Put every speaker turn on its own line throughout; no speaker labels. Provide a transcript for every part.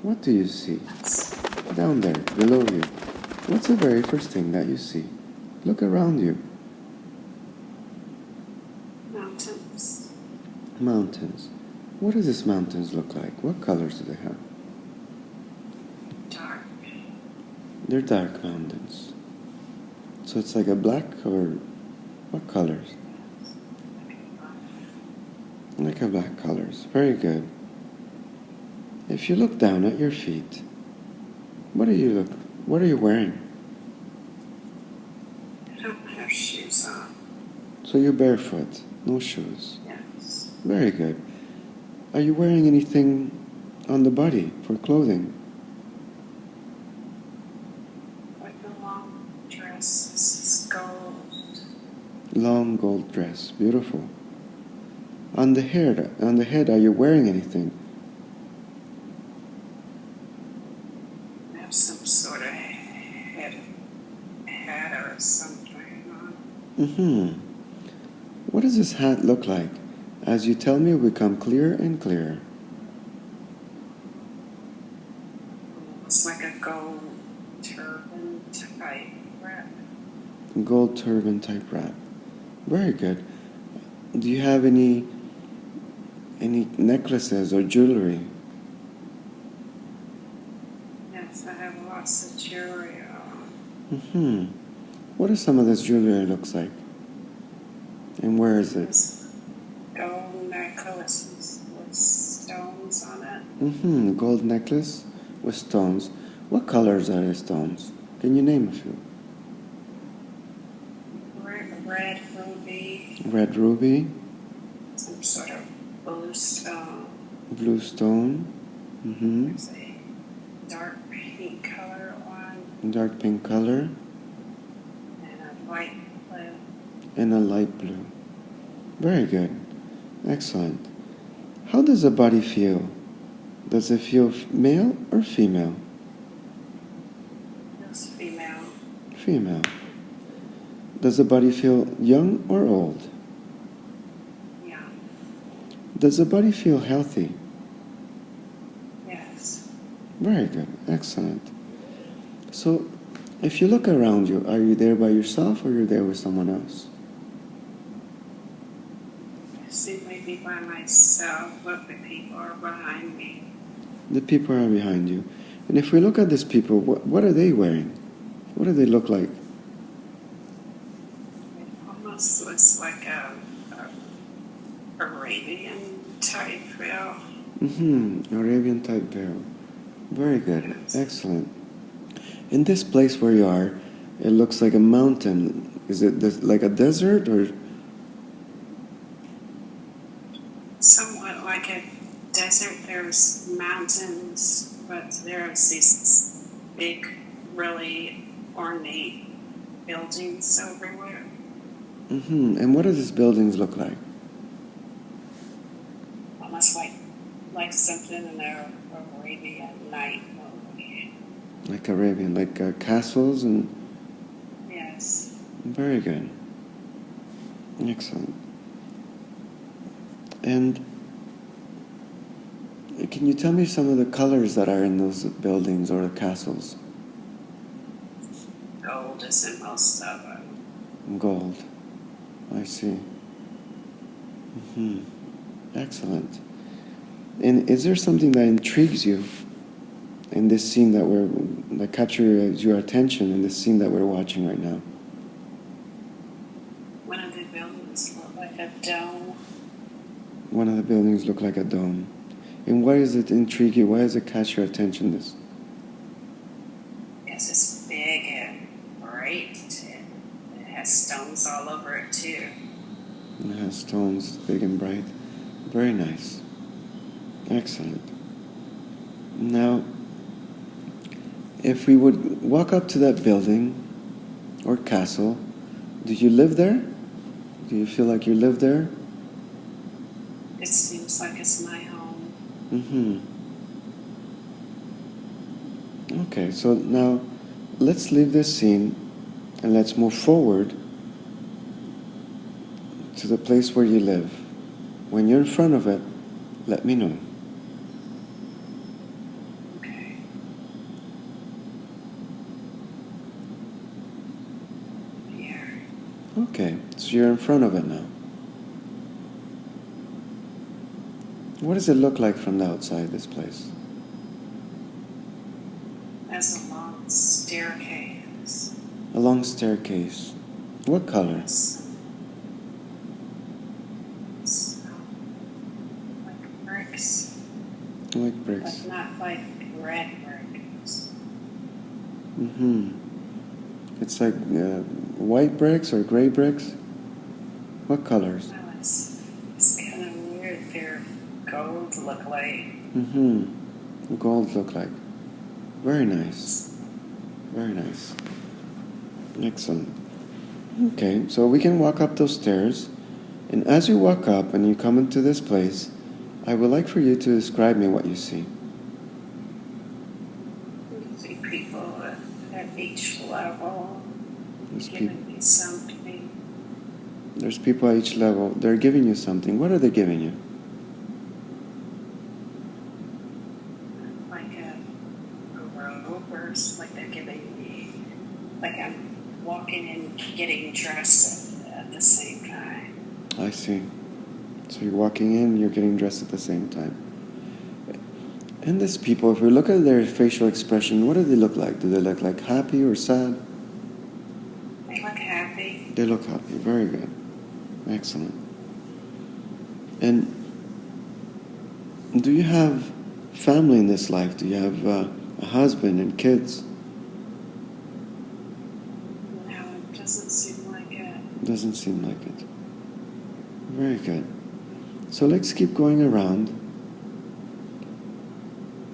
What do you see? Down there, below you. What's the very first thing that you see? Look around you.
Mountains.
Mountains. What do these mountains look like? What colors do they have?
Dark.
They're dark mountains. So it's like a black or what colors? Like a black colors. Very good. If you look down at your feet, what are you wearing?
I don't have shoes on.
So you're barefoot, no shoes.
Yes.
Very good. Are you wearing anything on the body for clothing?
Like a long dress. This is gold.
Long gold dress, beautiful. On the head, are you wearing anything?
I have some sort of hat or something on.
What does this hat look like? As you tell me, it will become clearer and clearer.
It's like a gold turban type wrap.
Gold turban type wrap. Very good. Do you have any necklaces or jewelry?
Yes, I have lots of jewelry on.
What does some of this jewelry looks like? And where is it?
Gold necklaces with stones on it.
Gold necklace with stones. What colors are the stones? Can you name a few?
Red ruby.
Red ruby.
Some sort of blue stone.
Blue stone.
There's a dark pink color one.
Dark pink color.
And a light blue.
And a light blue. Very good. Excellent. How does the body feel? Does it feel male or female?
Feels female.
Female. Does the body feel young or old?
Young.
Does the body feel healthy?
Yes.
Very good. Excellent. So, if you look around you, are you there by yourself or you're there with someone else?
I seem to be by myself, but the people are behind me.
The people are behind you. And if we look at these people, what are they wearing? What do they look like?
It almost looks like a Arabian type veil.
Arabian type veil. Very good.
Yes.
Excellent. In this place where you are, it looks like a mountain. Is it like a desert or?
Somewhat like a desert. There's mountains, but there's these big, really ornate buildings everywhere.
And what do these buildings look like?
Almost like something in their Arabian night movie.
Like Arabian, like castles and...
Yes.
Very good. Excellent. And can you tell me some of the colors that are in those buildings or the castles?
Gold is in most of them.
Gold. I see. Excellent. And is there something that intrigues you in this scene that captures your attention in this scene that we're watching right now?
One of the buildings looked like a dome.
One of the buildings look like a dome. And why does it intrigue you? Why does it catch your attention, this?
Because it's big and bright. It has stones all over it too.
It has stones, big and bright. Very nice. Excellent. Now, if we would walk up to that building or castle, do you live there? Do you feel like you live there?
It seems like it's my home.
Okay, so now let's leave this scene and let's move forward to the place where you live. When you're in front of it, let me know.
Okay.
Okay, so you're in front of it now. What does it look like from the outside, this place?
There's a long staircase.
A long staircase. What color?
Yes. So, like bricks,
Like bricks.
but not like red bricks.
Mm-hmm. It's like white bricks or gray bricks? What colors?
No, it's kind of weird. They're gold, look like.
Mm-hmm. Gold look like. Very nice. Very nice. Excellent. Okay, so we can walk up those stairs. And as you walk up and you come into this place, I would like for you to describe me what you see.
You see people at each level
There's
giving me something.
There's people at each level. They're giving you something. What are they giving you?
Like a robe or like they're giving me, like I'm walking and getting dressed at the same time.
I see. So you're walking in, you're getting dressed at the same time. And these people, if we look at their facial expression, what do they look like? Do they look like happy or sad?
They look happy.
They look happy. Very good. Excellent. And do you have family in this life? Do you have a husband and kids?
No, it doesn't seem like it.
Doesn't seem like it. Very good. So let's keep going around.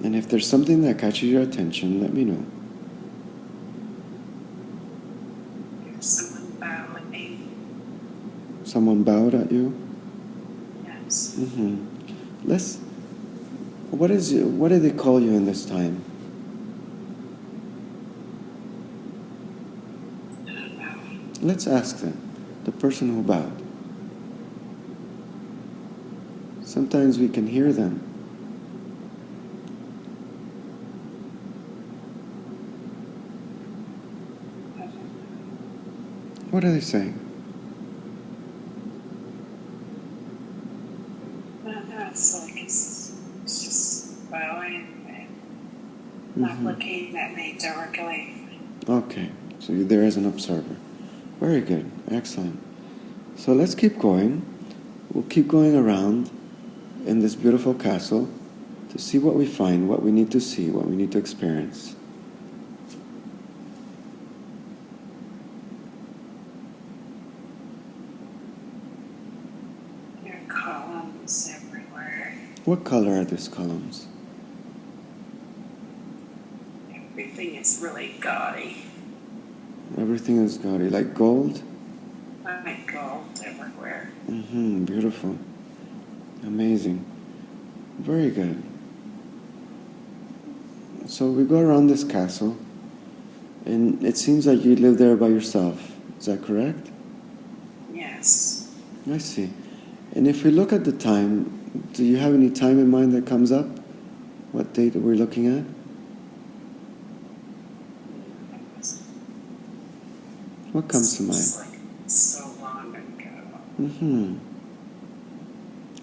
And if there's something that catches your attention, let me know.
There's someone bowing me.
Someone bowed at you?
Yes.
Mm-hmm. What do they call you in this time?
I don't know.
Let's ask them. The person who bowed. Sometimes we can hear them.
I don't know.
What are they saying?
It's like it's just bowing and not
Mm-hmm.
looking at me directly.
Okay, so you're there as an observer. Very good, excellent. So let's keep going. We'll keep going around in this beautiful castle to see what we find, what we need to see, what we need to experience.
There are columns everywhere.
What color are these columns?
Everything is really gaudy.
Everything is gaudy, like gold?
Like gold everywhere.
Mm-hmm, beautiful. Amazing. Very good. So we go around this castle, and it seems like you live there by yourself. Is that correct?
Yes.
I see. And if we look at the time, do you have any time in mind that comes up? What date we're looking at? What comes to mind?
It's like so long ago.
Mm-hmm.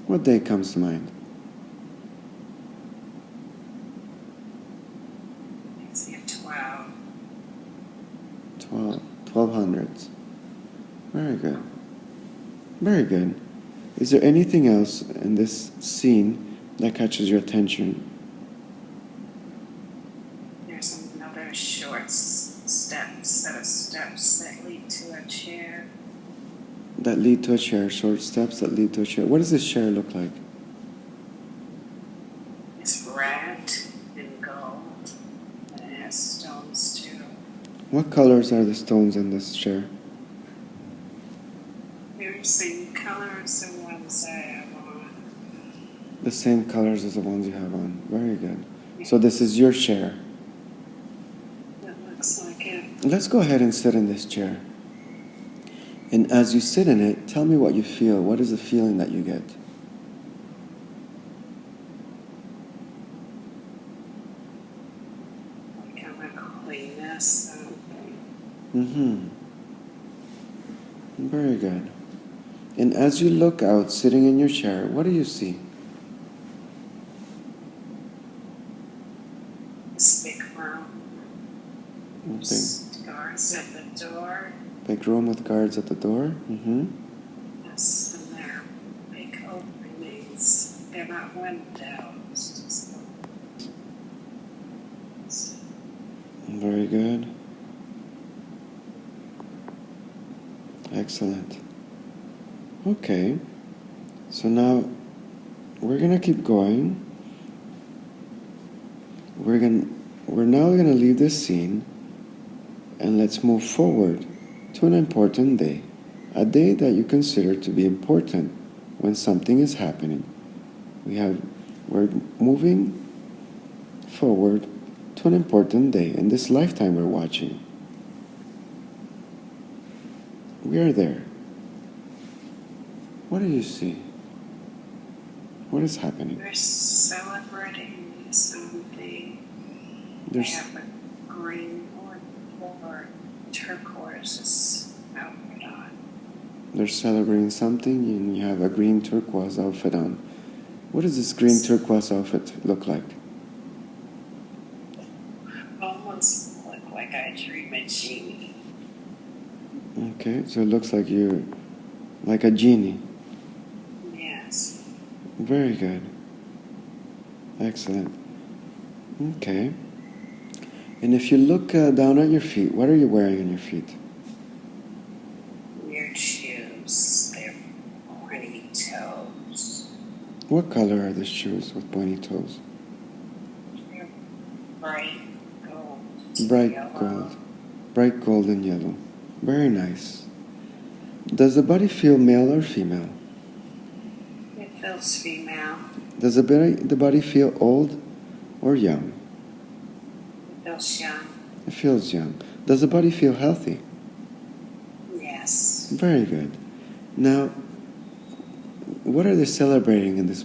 What day comes to mind?
It's year 12.
1200s. Very good. Very good. Is there anything else in this scene that catches your attention?
There's another short set of steps that lead to a chair.
That lead to a chair, short steps that lead to a chair. What does this chair look like?
It's wrapped in gold and it has stones too.
What colors are the stones in this chair?
They're the same color as the ones I have on.
The same colors as the ones you have on. Very good. So this is your chair.
It looks like it.
Let's go ahead and sit in this chair. And as you sit in it, tell me what you feel. What is the feeling that you get?
Like I'm a cleanness.
Mm-hmm. Very good. And as you look out, sitting in your chair, what do you see?
This big room. There's guards at the door.
Big room with guards at the door? Mm-hmm.
Yes, and they're big openings. They're not windows. Just
Very good. Excellent. Okay. So now we're gonna keep going. We're now gonna leave this scene and let's move forward to an important day. A day that you consider to be important when something is happening. We're moving forward to an important day in this lifetime we're watching. We are there. What do you see? What is happening?
We're celebrating something. They have a green or turquoise outfit on.
They're celebrating something and you have a green turquoise outfit on. What does this green turquoise outfit look like?
Almost look like I dream a genie.
Okay, so it looks like you're like a genie.
Yes.
Very good. Excellent. Okay. And if you look down at your feet, what are you wearing on your feet?
Weird shoes. They're pointy toes.
What color are the shoes with pointy toes?
They're bright gold.
Bright
yellow.
gold. Bright gold and yellow. Very nice. Does the body feel male or female?
It feels female.
Does the body feel old or young?
It feels young.
It feels young. Does the body feel healthy?
Yes.
Very good. Now, what are they celebrating in this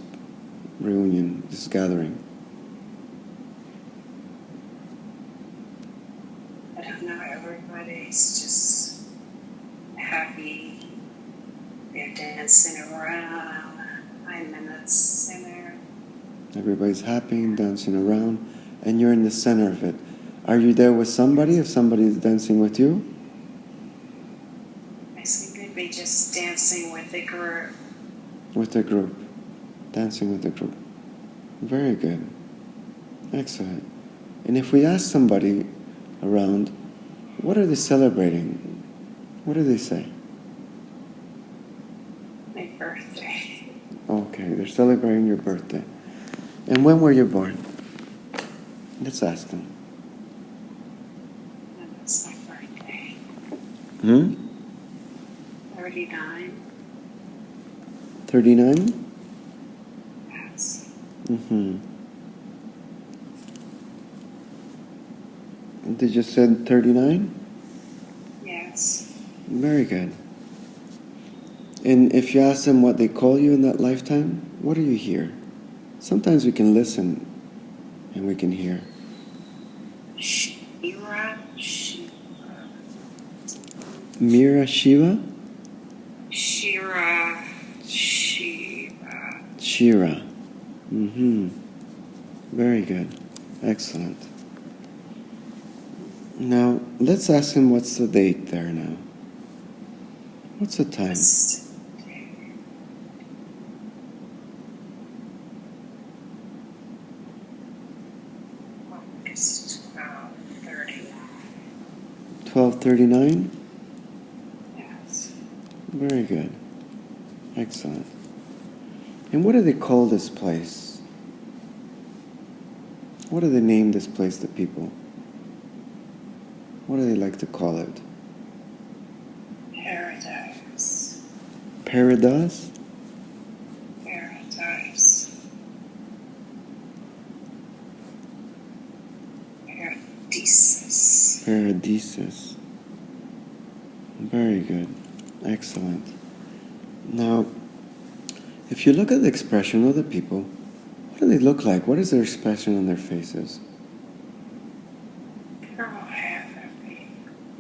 reunion, this gathering?
I don't know, everybody's just happy. They're dancing around. I'm in the center.
Everybody's happy and dancing around, and you're in the center of it. Are you there with somebody if somebody is dancing with you?
I seem to be just dancing with the group.
With the group. Dancing with the group. Very good. Excellent. And if we ask somebody around, what are they celebrating? What do they say?
My birthday.
Okay, they're celebrating your birthday. And when were you born? Let's ask them.
And that's my birthday. 39.
39?
Yes.
Did you say 39?
Yes.
Very good. And if you ask them what they call you in that lifetime, what do you hear? Sometimes we can listen and we can hear.
Shira.
Mira Shiva?
Shira.
Shira. Very good. Excellent. Now, let's ask him what's the date there now. What's the time?
August 12:39.
12:39?
Yes.
Very good. Excellent. And what do they call this place? What do they name this place to people? What do they like to call it?
Paradise.
Paradise?
Paradise. Paradisus.
Paradisus. Very good. Excellent. Now, if you look at the expression of the people, what do they look like? What is their expression on their faces?
They're all happy.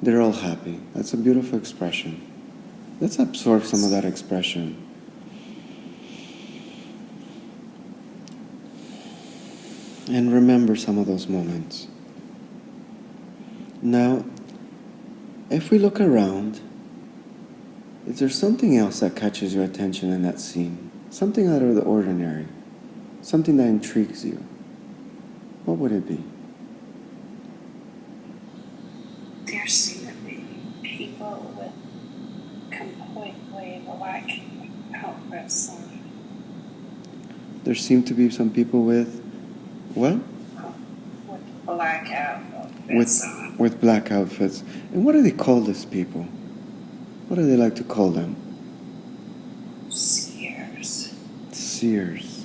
They're all happy. That's a beautiful expression. Let's absorb some of that expression. And remember some of those moments. Now, if we look around, is there something else that catches your attention in that scene? Something out of the ordinary? Something that intrigues you? What would it be?
There seem to be people with completely black outfits on.
There seem to be some people with what?
With black outfits on.
With black outfits. And what do they call these people? What do they like to call them?
Seers.
Seers.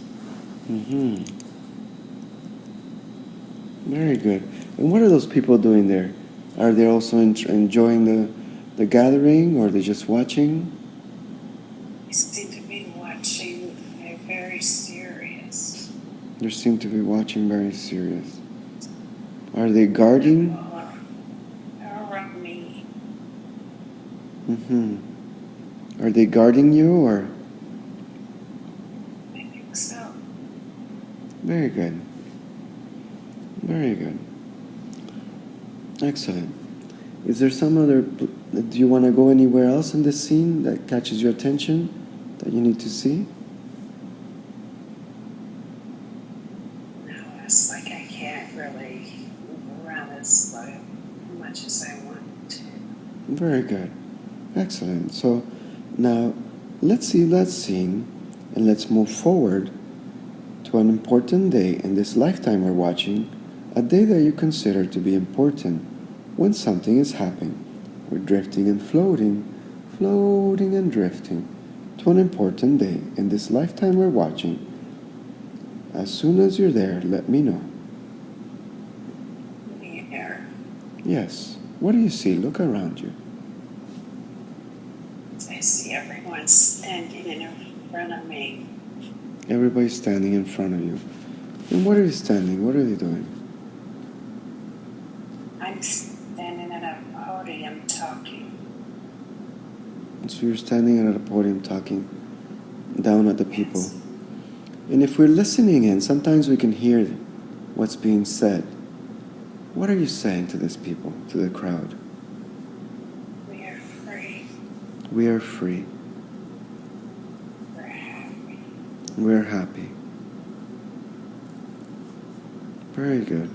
Very good. And what are those people doing there? Are they also enjoying the gathering, or are they just watching?
They seem to be watching. They're very serious.
They seem to be watching very serious. Are they guarding?
Around me.
Are they guarding you, or?
I think so.
Very good. Very good. Excellent. Is there some other... Do you want to go anywhere else in this scene that catches your attention, that you need to see?
No, it's like I can't really move around as much as I want to.
Very good. Excellent. So now let's see that scene and let's move forward to an important day in this lifetime we're watching, a day that you consider to be important when something is happening. We're drifting and floating and drifting to an important day in this lifetime we're watching. As soon as you're there, let me know.
There.
Yes. What do you see? Look around you.
I see everyone standing in front of me.
Everybody's standing in front of you. And what are they standing? What are they doing?
I'm standing at a podium talking.
So you're standing at a podium talking down at the people.
Yes.
And if we're listening in, sometimes we can hear what's being said. What are you saying to these people, to the crowd?
We are free.
We are free.
We're happy.
We're happy. Very good.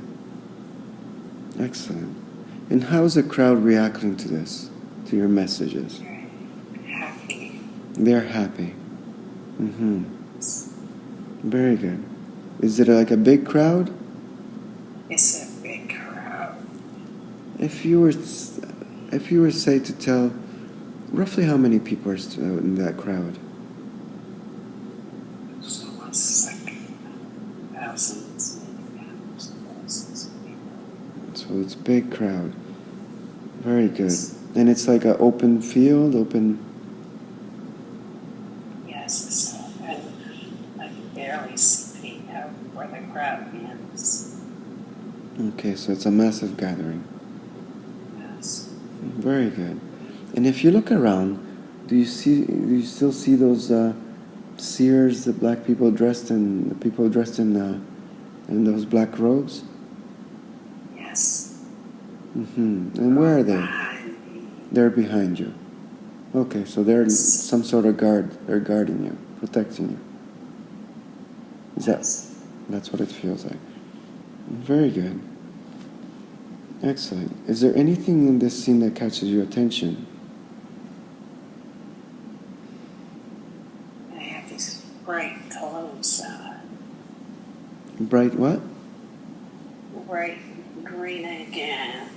Excellent. And how is the crowd reacting to this, to your messages?
We're happy.
They're happy. Very good. Is it like a big crowd?
It's a big crowd.
If you were say to tell roughly how many people are in that crowd?
So it's like thousands of people.
So it's a big crowd. Very good. And it's like an open field, open...
Yes, it's open. I can barely see where the crowd ends.
Okay, so it's a massive gathering.
Yes.
Very good. And if you look around, do you still see those seers, the black people dressed in those black robes?
Yes.
And where are they?
Behind me.
They're behind you. Okay, so they're some sort of guard. They're guarding you, protecting you. That's what it feels like. Very good. Excellent. Is there anything in this scene that catches your attention?
I have these bright clothes on.
Bright what?
Bright green again.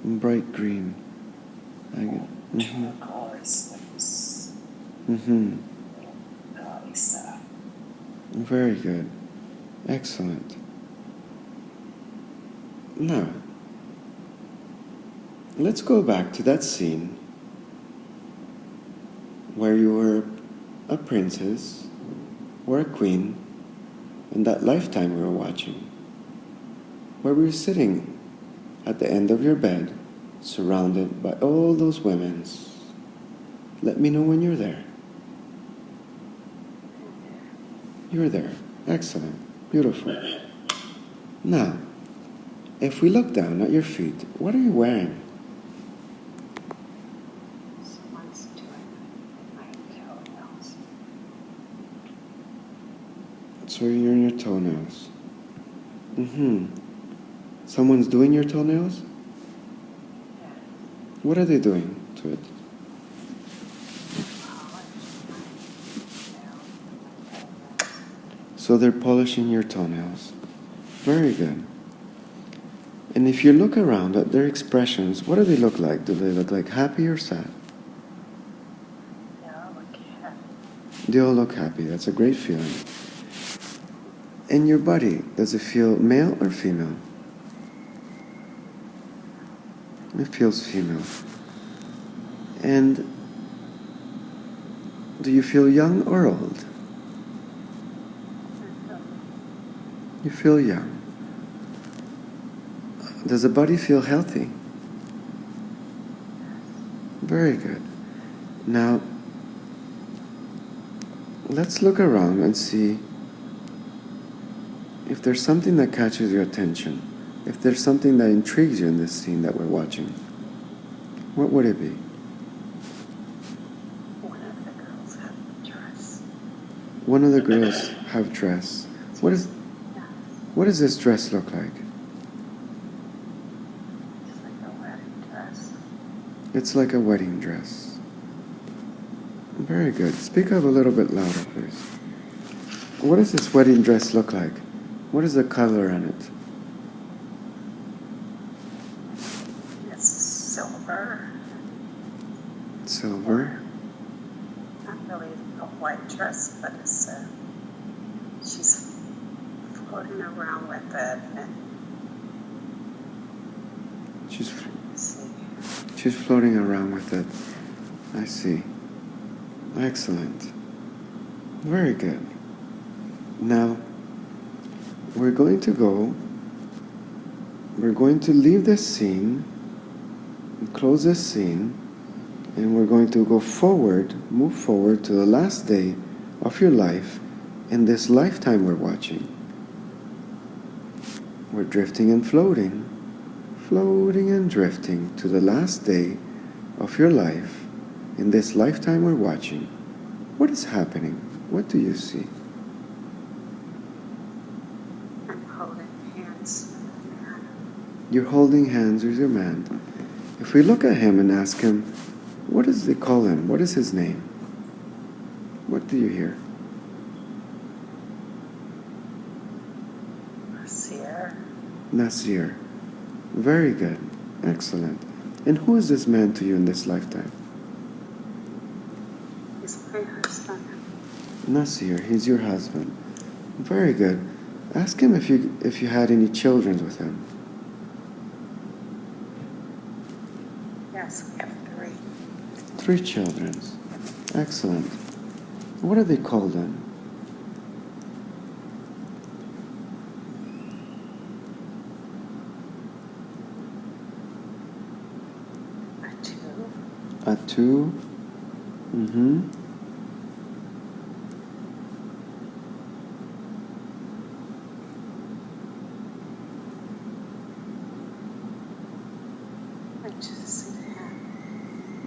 Bright green. I get.
Turquoise. Gaudy stuff.
Very good. Excellent. Now, let's go back to that scene where you were a princess or a queen in that lifetime we were watching, where we were sitting at the end of your bed, surrounded by all those women Let me know when you're there. You're there. Excellent. Beautiful. Now, if we look down at your feet, what are you wearing?
Someone's doing my toenails.
So you're in your toenails. Someone's doing your toenails?
Yeah.
What are they doing to it? So they're polishing your toenails. Very good. And if you look around at their expressions, what do they look like? Do they look like happy or sad?
They all look happy.
They all look happy. That's a great feeling. And your body, does it feel male or female? It feels female. And do you feel young or old? You feel young. Does the body feel healthy? Very good. Now, let's look around and see if there's something that catches your attention. If there's something that intrigues you in this scene that we're watching. What would it be?
One of the girls have a dress.
One of the girls have dress. What does this dress look like?
It's like a wedding dress.
It's like a wedding dress. Very good. Speak up a little bit louder, please. What does this wedding dress look like? What is the color on it?
It's silver.
Silver.
Not really a white dress, but it's she's floating around with it. And
She's floating around with it. I see. Excellent. Very good. Now, we're going to leave this scene, close this scene, and we're going to move forward to the last day of your life in this lifetime we're watching. We're drifting and floating and drifting to the last day of your life in this lifetime we're watching. What is happening? What do you see?
I'm holding hands with a man.
You're holding hands with your man. If we look at him and ask him, what does they call him? What is his name? What do you hear? Nasir. Very good. Excellent. And who is this man to you in this lifetime?
He's my husband.
Nasir, he's your husband. Very good. Ask him if you had any children with him.
Yes, we have 3.
3 children. Excellent. What are they called then? Atu.
I just see the hand.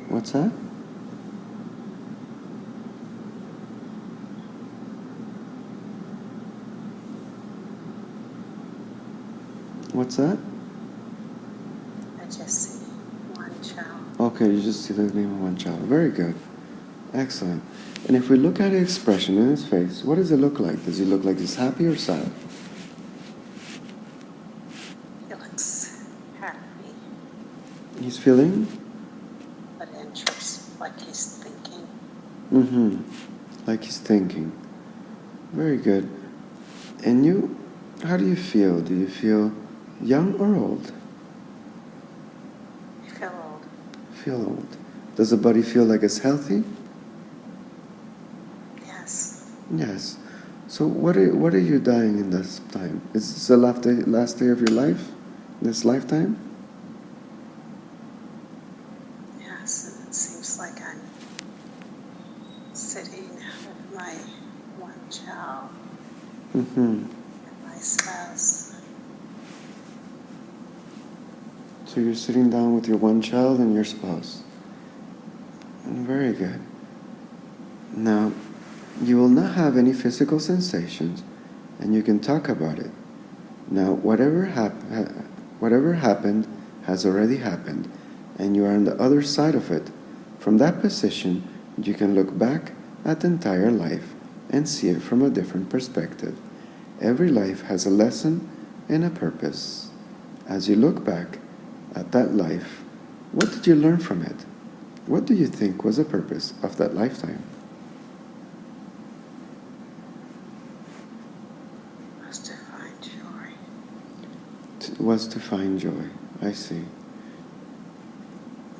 What's that? What's that?
I just see one child.
Okay, you just see the name of one child. Very good. Excellent. And if we look at his expression in his face, what does it look like? Does he look like he's happy or sad?
He looks happy,
He's feeling?
but anxious, like he's thinking.
Like he's thinking. Very good. And you, how do you feel? Do you feel young or old?
I feel old.
Feel old. Does the body feel like it's healthy?
Yes.
Yes. So what are you dying in this time? Is this the last day of your life? This lifetime?
Yes, and it seems like I'm
Mm-hmm.
and my spouse.
So you're sitting down with your one child and your spouse. Very good. Now, you will not have any physical sensations, and you can talk about it. Now, whatever happened has already happened, and you are on the other side of it. From that position, you can look back at the entire life and see it from a different perspective. Every life has a lesson and a purpose. As you look back at that life, what did you learn from it? What do you think was the purpose of that lifetime?
Was to find joy.
Was to find joy. I see.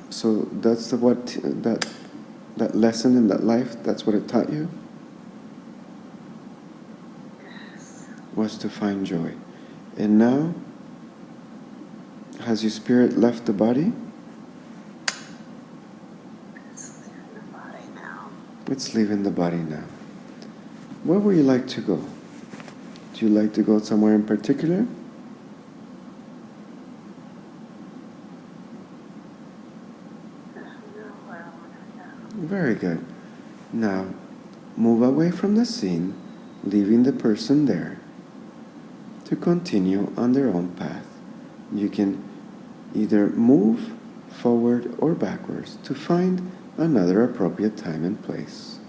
So that's that lesson in that life, that's what it taught you?
Yes.
Was to find joy. And now, has your spirit left the body?
It's leaving the body now.
It's leaving the body now. Where would you like to go? Do you like to go somewhere in particular?
I don't know where I want to go.
Very good. Now, move away from the scene, leaving the person there to continue on their own path. You can either move forward or backwards to find another appropriate time and place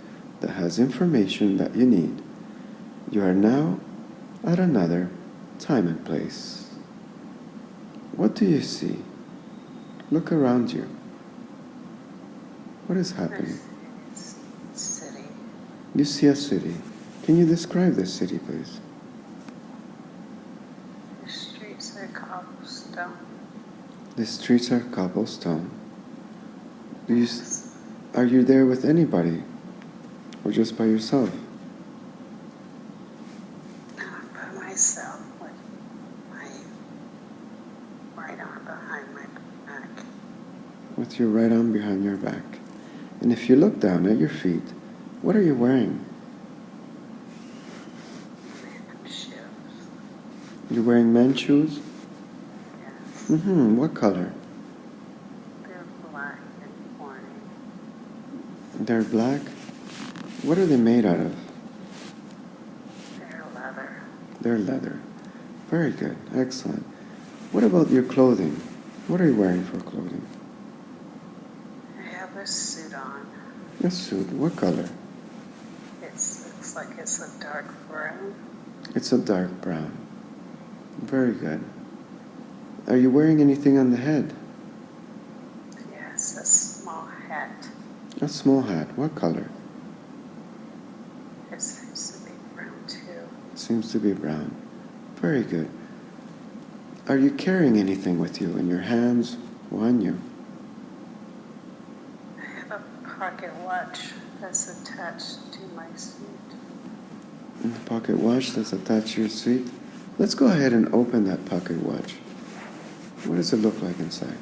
that has information that you need. You are now at another time and place. What do you see? Look around you. What is happening?
It's city.
You see a city. Can you describe this city, please?
The streets are cobblestone.
The streets are cobblestone. Are you there with anybody? Or just by yourself?
Not by myself, with my right arm behind my back.
With your right arm behind your back. And if you look down at your feet, what are you wearing?
Shoes.
You're wearing men's shoes?
Yes.
Mm-hmm. What color?
They're black and horny.
They're black? What are they made out of?
They're leather.
They're leather. Very good. Excellent. What about your clothing? What are you wearing for clothing?
I have a suit on.
A suit. What color?
It looks like it's a dark brown.
It's a dark brown. Very good. Are you wearing anything on the head?
Yes, a small hat.
A small hat. What color?
It seems to be brown too.
It seems to be brown. Very good. Are you carrying anything with you in your hands or on you?
I have a pocket watch that's attached to my suit.
And the pocket watch that's attached to your seat? Let's go ahead and open that pocket watch. What does it look like inside?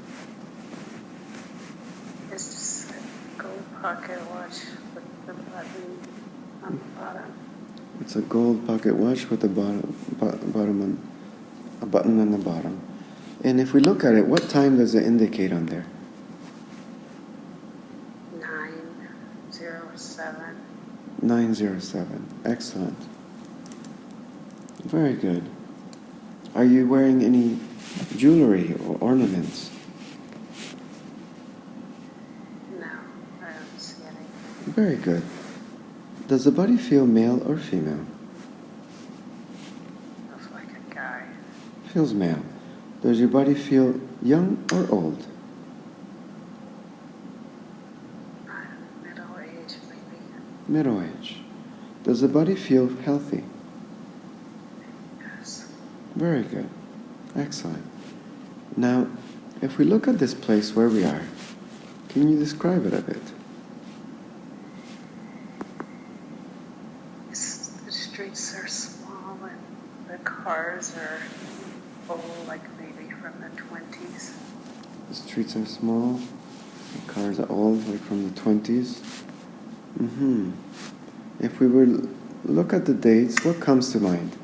It's just a gold pocket watch with the button on the bottom.
It's a gold pocket watch with a a button on the bottom. And if we look at it, what time does it indicate on there?
9:07.
9:07. Excellent. Very good. Are you wearing any jewelry or ornaments?
No, I don't see anything.
Very good. Does the body feel male or female?
Looks like a guy.
Feels male. Does your body feel young or old?
Middle age, maybe.
Middle age. Does the body feel healthy?
Yes.
Very good. Excellent. Now, if we look at this place where we are, can you describe it a bit?
The streets are small and the cars are old, like maybe from the 20s.
The streets are small, the cars are old, like from the 20s. If we were look at the dates. What comes to mind?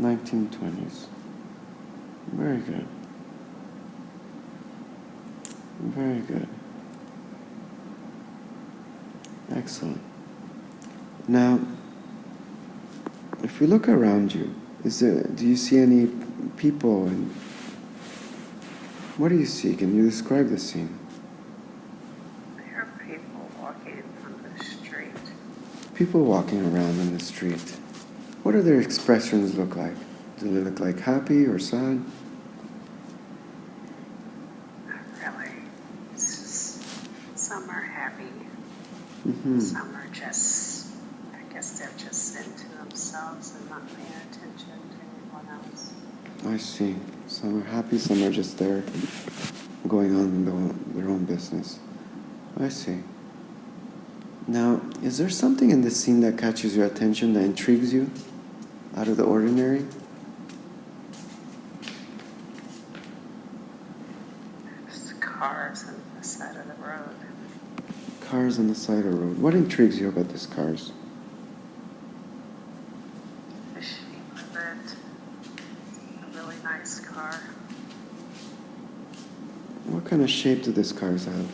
1920s.
1920s. Very good. Very good. Excellent. Now, if we look around you, do you see any people, and what do you see? Can you describe the scene?
There are people walking on the street.
People walking around in the street. What do their expressions look like? Do they look like happy or sad?
Not really. It's just, some are happy.
Mm-hmm.
Some are just, I guess they're just into themselves and not paying attention to anyone else.
I see. Some are happy, some are just there, going on in their own business. I see. Now, is there something in this scene that catches your attention, that intrigues you, out of the ordinary?
There's cars on the side of the road.
Cars on the side of the road. What intrigues you about these cars?
The shape of it. A really nice car.
What kind of shape do these cars have?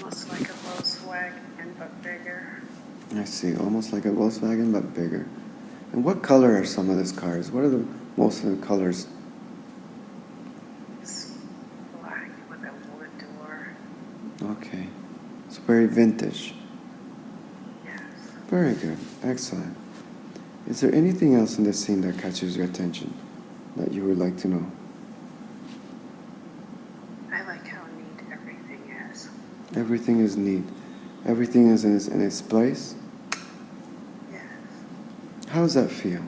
Almost like a Volkswagen, but bigger.
I see, almost like a Volkswagen, but bigger. And what color are some of these cars? What are most of the colors?
It's black with a wood door.
Okay. It's very vintage.
Yes.
Very good. Excellent. Is there anything else in this scene that catches your attention that you would like to know?
I like how neat everything is.
Everything is neat. Everything is in its place.
Yes.
How does that feel?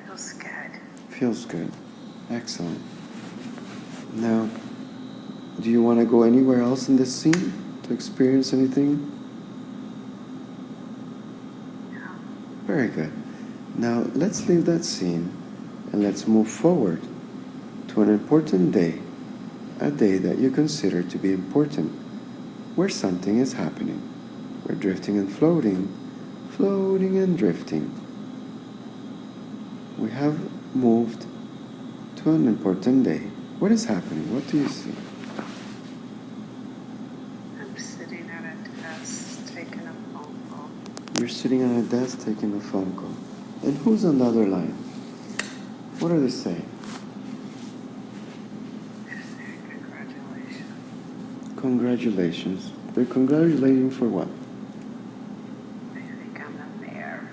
Feels good.
Feels good. Excellent. Now, do you want to go anywhere else in this scene to experience anything?
No.
Very good. Now, let's leave that scene and let's move forward to an important day, a day that you consider to be important, where something is happening. We're drifting and floating, floating and drifting. We have moved to an important day. What is happening? What do you see?
I'm sitting at a desk taking a phone call.
You're sitting on a desk taking a phone call. And who's on the other line? What are they saying?
Congratulations.
Congratulations. They're congratulating for what?
I think I'm the mayor.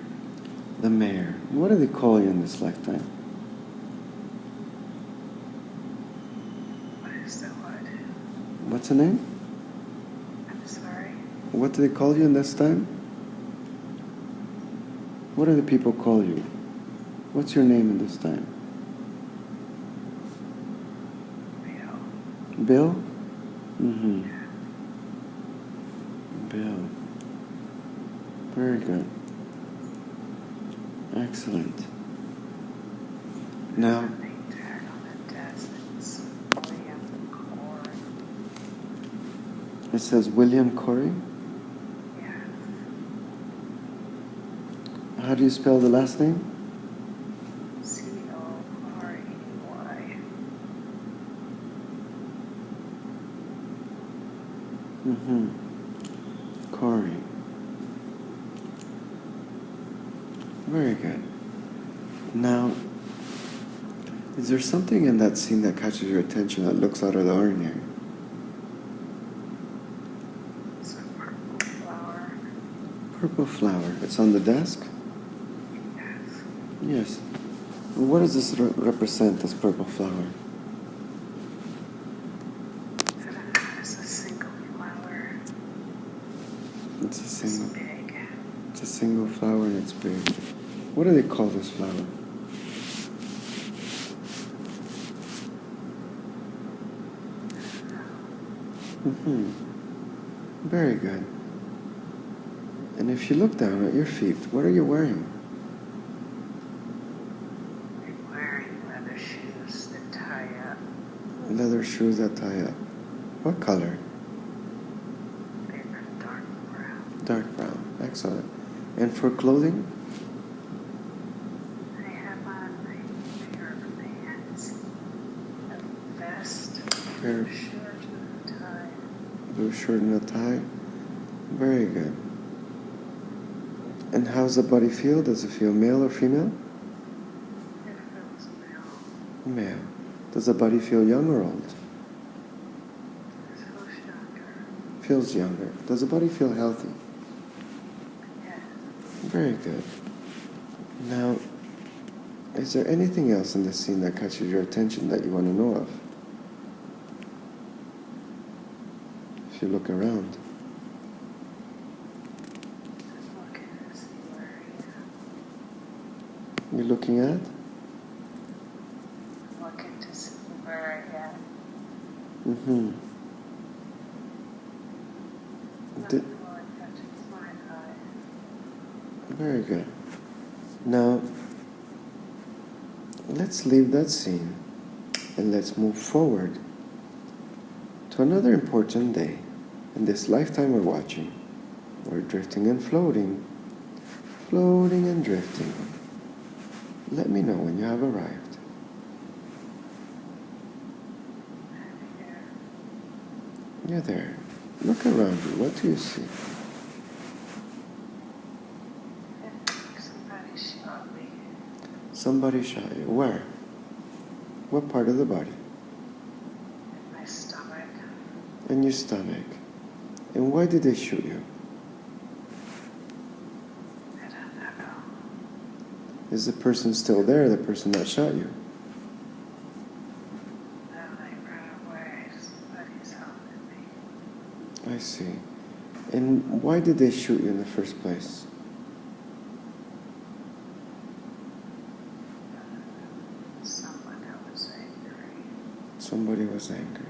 The mayor. What do they call you in this lifetime?
What is the what?
What's the name?
I'm sorry.
What do they call you in this time? What do the people call you? What's your name in this time?
Bill.
Bill? Mm-hmm. Bill. Very good. Excellent. Now,
Name tag on the desk. It's William Corey.
it says William Corey.
Yes.
How do you spell the last name?
Corey.
Mm-hmm. Corey. Very good. Now, is there something in that scene that catches your attention that looks out of the ordinary?
It's a purple flower.
Purple flower. It's on the desk?
Yes.
Yes. What does this represent, this purple flower?
It's a single flower.
It's a
It's
single.
big.
It's a single flower and it's big. What do they call this flower? Mm-hmm. Very good. And if you look down at your feet, what are you wearing?
I'm wearing leather shoes that tie up.
Leather shoes that tie up. What color?
Dark brown.
Dark brown. Excellent. And for clothing?
I have on a pair of pants, a vest,
Pair
a shirt, and a tie.
blue shirt and a tie. Very good. And how's the body feel? Does it feel male or female?
It feels male.
Male. Does the body feel young or old?
It feels younger.
Feels younger. Does the body feel healthy?
Yes.
Very good. Now, is there anything else in this scene that catches your attention that you want to know of? If you look around.
I'm looking to see where I am.
You're looking at?
I'm looking to see where I am.
Mm-hmm.
Nothing really catches my eye.
Very good. Now, let's leave that scene and let's move forward to another important day in this lifetime we're watching. We're drifting and floating, floating and drifting. Let me know when you have arrived.
I'm here.
You're there. Look around you. What do you see?
I think somebody shot me.
Somebody shot you. Where? What part of the body?
In my stomach.
In your stomach. And why did they shoot you?
I don't know.
Is the person still there, the person that shot you?
No, they ran away. Somebody's helping me.
I see. And why did they shoot you in the first place?
Someone that was angry.
Somebody was angry.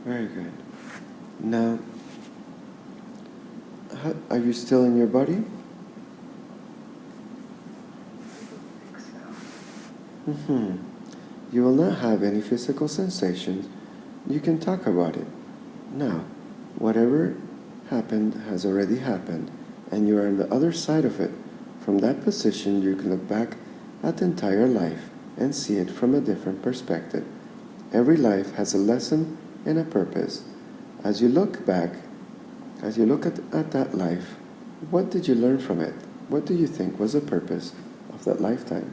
Very good. Now, are you still in your body?
I think so.
Mm-hmm. You will not have any physical sensations. You can talk about it. Now, whatever happened has already happened, and you are on the other side of it. From that position, you can look back at the entire life and see it from a different perspective. Every life has a lesson and a purpose. As you look back, as you look at that life, what did you learn from it? What do you think was the purpose of that lifetime?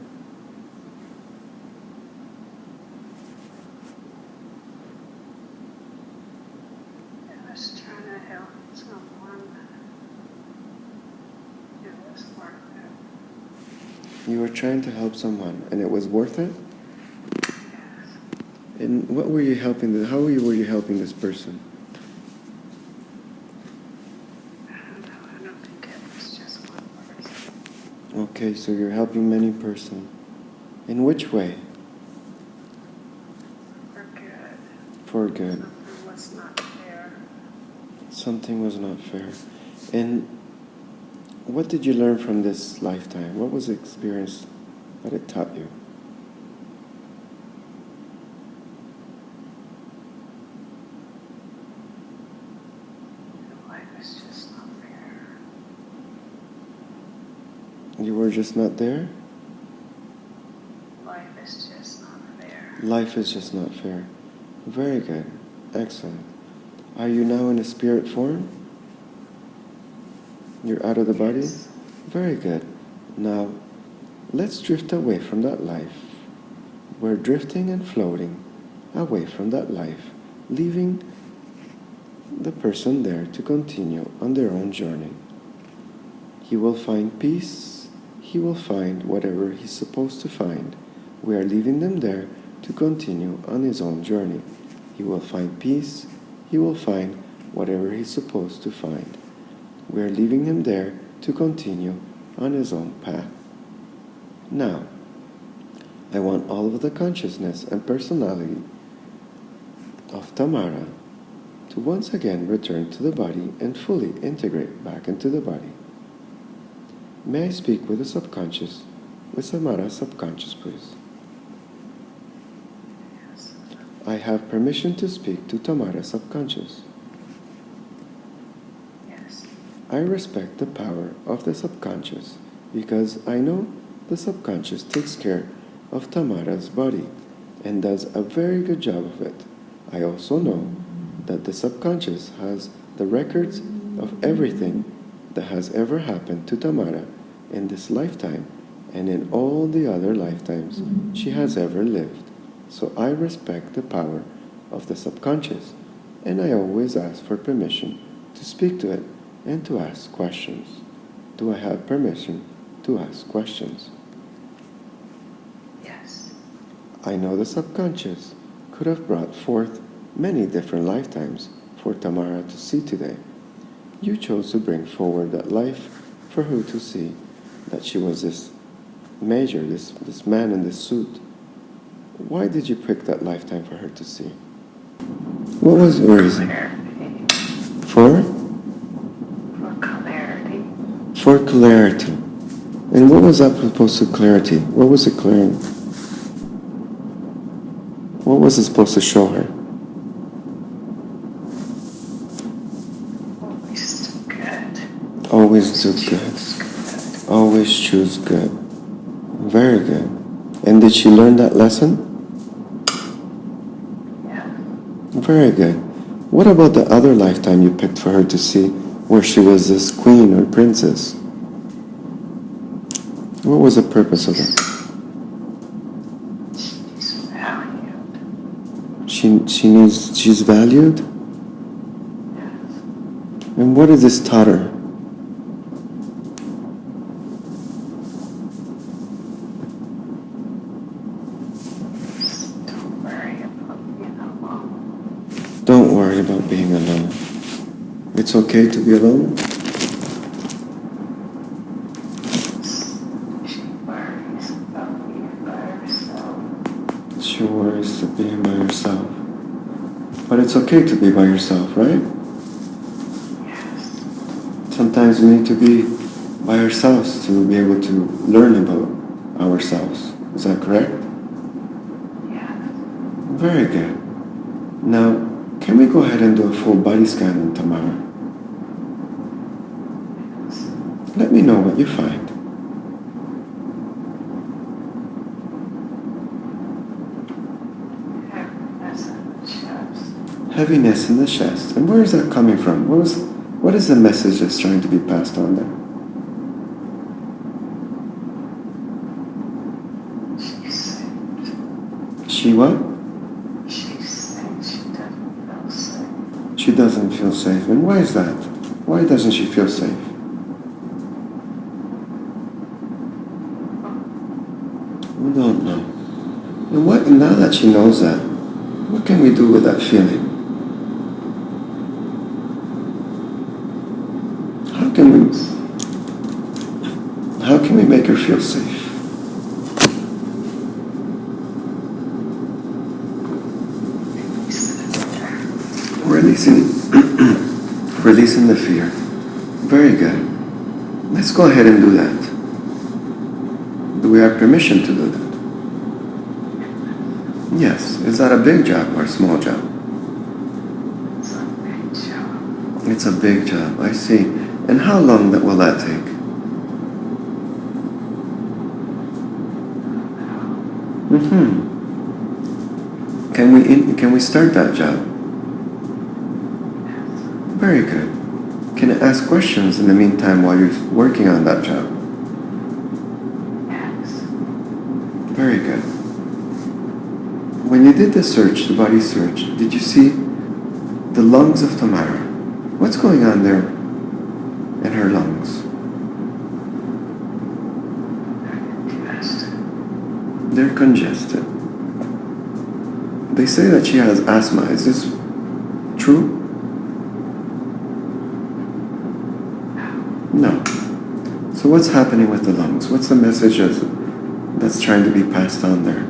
I was trying to help someone. It was worth it.
You were trying to help someone, and it was worth it?
Yes.
And what were you helping? How were you helping this person?
I don't know. I don't think it was just one person.
Okay, so you're helping many person. In which way?
For good.
For good.
Something was not fair.
Something was not fair. And what did you learn from this lifetime? What was the experience that it taught you?
Life is just not fair.
You were just not there?
Life is just not fair.
Life is just not fair. Very good. Excellent. Are you now in a spirit form? You're out of the body?
Yes.
Very good. Now, let's drift away from that life. We're drifting and floating away from that life, leaving the person there to continue on their own journey. He will find peace. He will find whatever he's supposed to find. We are leaving them there to continue on his own journey. He will find peace. He will find whatever he's supposed to find. We are leaving him there to continue on his own path. Now, I want all of the consciousness and personality of Tamara to once again return to the body and fully integrate back into the body. May I speak with the subconscious, with Tamara's subconscious, please?
Yes.
I have permission to speak to Tamara's subconscious.
Yes.
I respect the power of the subconscious because I know the subconscious takes care of Tamara's body and does a very good job of it. I also know that the subconscious has the records of everything that has ever happened to Tamara in this lifetime and in all the other lifetimes she has ever lived. So I respect the power of the subconscious, and I always ask for permission to speak to it and to ask questions. Do I have permission to ask questions?
Yes.
I know the subconscious could have brought forth many different lifetimes for Tamara to see today. You chose to bring forward that life for her to see that she was this major, this man in this suit. Why did you pick that lifetime for her to see? What was your reason?
Clarity.
For?
For clarity.
For clarity. And what was that supposed to clarity? What was it clearing? What was it supposed to show her?
Always do good.
Always do good.
Good.
Always choose good. Very good. And did she learn that lesson?
Yeah.
Very good. What about the other lifetime you picked for her to see where she was this queen or princess? What was the purpose of it?
She's valued.
She's valued?
Yes.
And what has this taught her?
Don't worry about being alone.
Don't worry about being alone. It's okay to be alone?
She worries about being by herself.
She worries to being by herself. But it's okay to be by yourself, right?
Yes.
Sometimes we need to be by ourselves to be able to learn about ourselves. Is that correct?
Yes.
Very good. Now, can we go ahead and do a full body scan on Tamara? Let me know what you find.
Heaviness in the chest.
Heaviness in the chest. And where is that coming from? What is the message that's trying to be passed on there?
She's safe.
She what?
She's saying she doesn't feel safe.
She doesn't feel safe. And why is that? Why doesn't she feel safe? We don't know. And now that she knows that, what can we do with that feeling? How can we make her feel safe? Releasing the fear. Very good. Let's go ahead and do that. Do we have permission to do that? Yes. Is that a big job or a small job?
It's a big job.
It's a big job. I see. And how long will that take? Can we start that job? Very good. Can I ask questions in the meantime while you're working on that job?
Yes.
Very good. When you did the search, the body search, did you see the lungs of Tamara? What's going on there in her lungs? They're congested. They say that she has asthma. Is this true? No. So what's happening with the lungs? What's the message that's trying to be passed on there?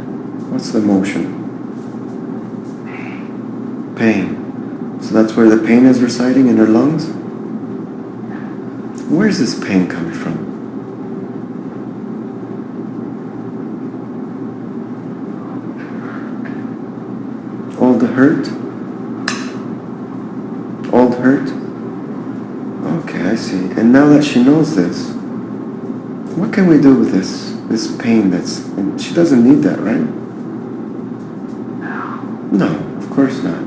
What's the emotion? Pain. So that's where the pain is residing in her lungs? Where's this pain coming from? All all the hurt? All the hurt? Okay, I see. And now that she knows this, what can we do with this pain and she doesn't need that, right? No, of course not.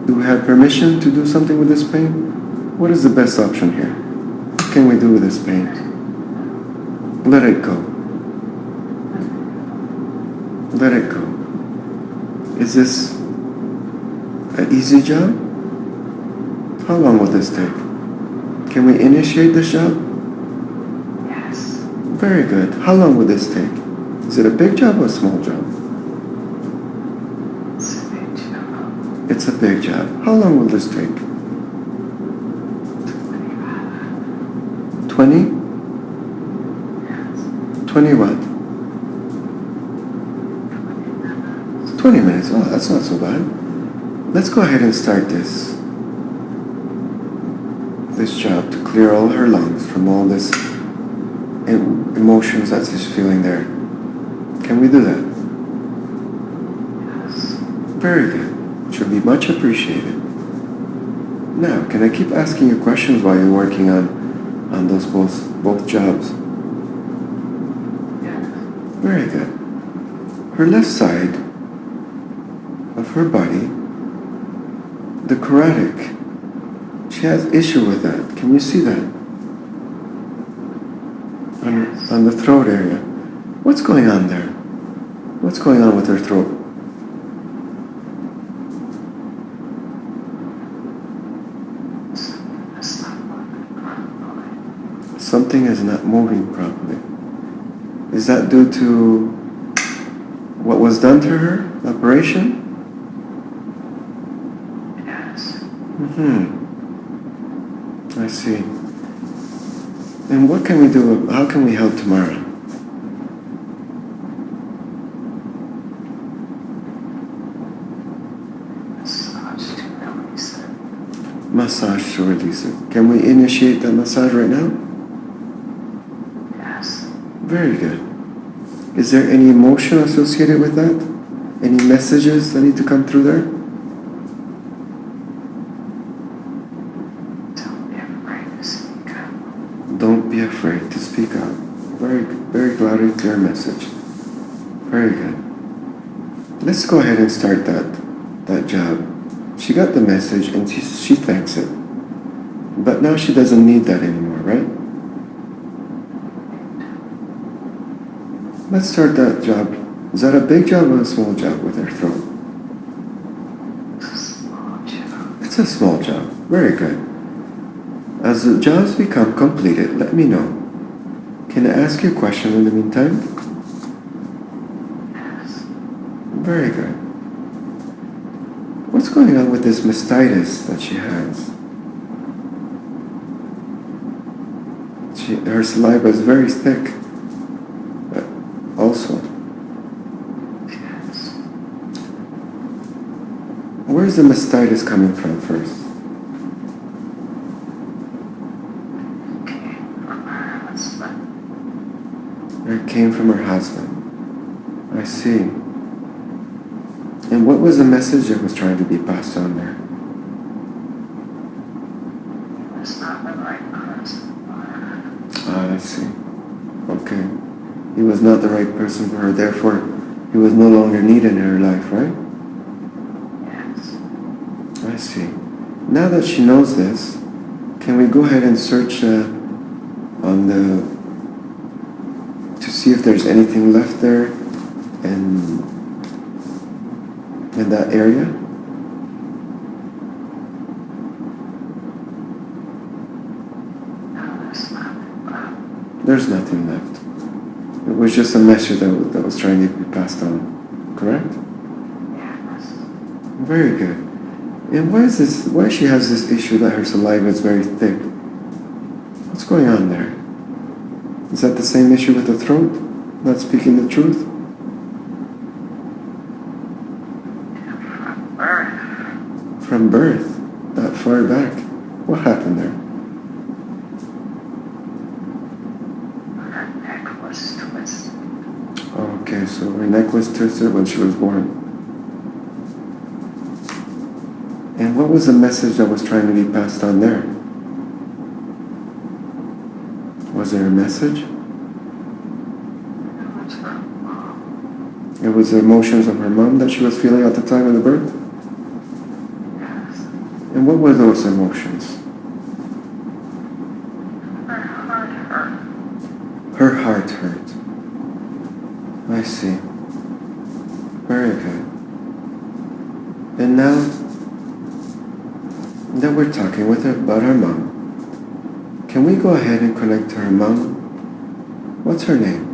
Do we have permission to do something with this pain? What is the best option here? What can we do with this pain? Let it go. Let it go. Is this an easy job? How long will this take? Can we initiate this job?
Yes.
Very good. How long will this take? Is it a big job or a small job?
It's a big job.
It's a big job. How long will this take? 20? 20 what? 20 minutes. Oh, that's not so bad. Let's go ahead and start this job to clear all her lungs from all this emotions that she's feeling there. Can we do that?
Yes.
Very good. Should be much appreciated. Now, can I keep asking you questions while you're working on those both jobs?
Yes.
Very good. Her left side of her body, the carotid, she has issue with that. Can you see that? On the throat area. What's going on there? What's going on with her throat? Something is not moving properly. Is that due to what was done to her? Operation?
Yes.
I see. And what can we do? How can we help Tamara?
Massage to release it.
Massage to release it. Can we initiate that massage right now?
Yes.
Very good. Is there any emotion associated with that? Any messages that need to come through there?
Don't be afraid to speak up.
Don't be afraid to speak out. Very, very loud and clear message. Very good. Let's go ahead and start that job. She got the message and she thanks it. But now she doesn't need that anymore, right? Let's start that job. Is that a big job or a small job with her throat?
It's a small job.
It's a small job. Very good. As the jobs become completed, let me know. Can I ask you a question in the meantime?
Yes.
Very good. What's going on with this mastitis that she has? Her saliva is very thick. But also,
Yes.
where's the mastitis coming from first?
Came from her husband.
It came from her husband. I see. And what was the message that was trying to be passed on there?
He was not the right person for her.
I see. Okay. He was not the right person for her, therefore he was no longer needed in her life, right?
Yes.
I see. Now that she knows this, can we go ahead and search to see if there's anything left there in that area?
No, there's nothing left.
There's nothing left. It was just a message that was trying to be passed on, correct?
Yes.
Very good. And why she has this issue that her saliva is very thick? What's going on there? Is that the same issue with the throat? Not speaking the truth?
From birth.
From birth? That far back? What happened there?
Her neck was twisted.
Okay, so her neck was twisted when she was born. And what was the message that was trying to be passed on there? Was there a message? It was the emotions of her mom that she was feeling at the time of the birth?
Yes.
And what were those emotions?
Her heart hurt.
Her heart hurt. I see. Very good. And now that we're talking with her about her mom, can we go ahead and connect to her mom? What's her name?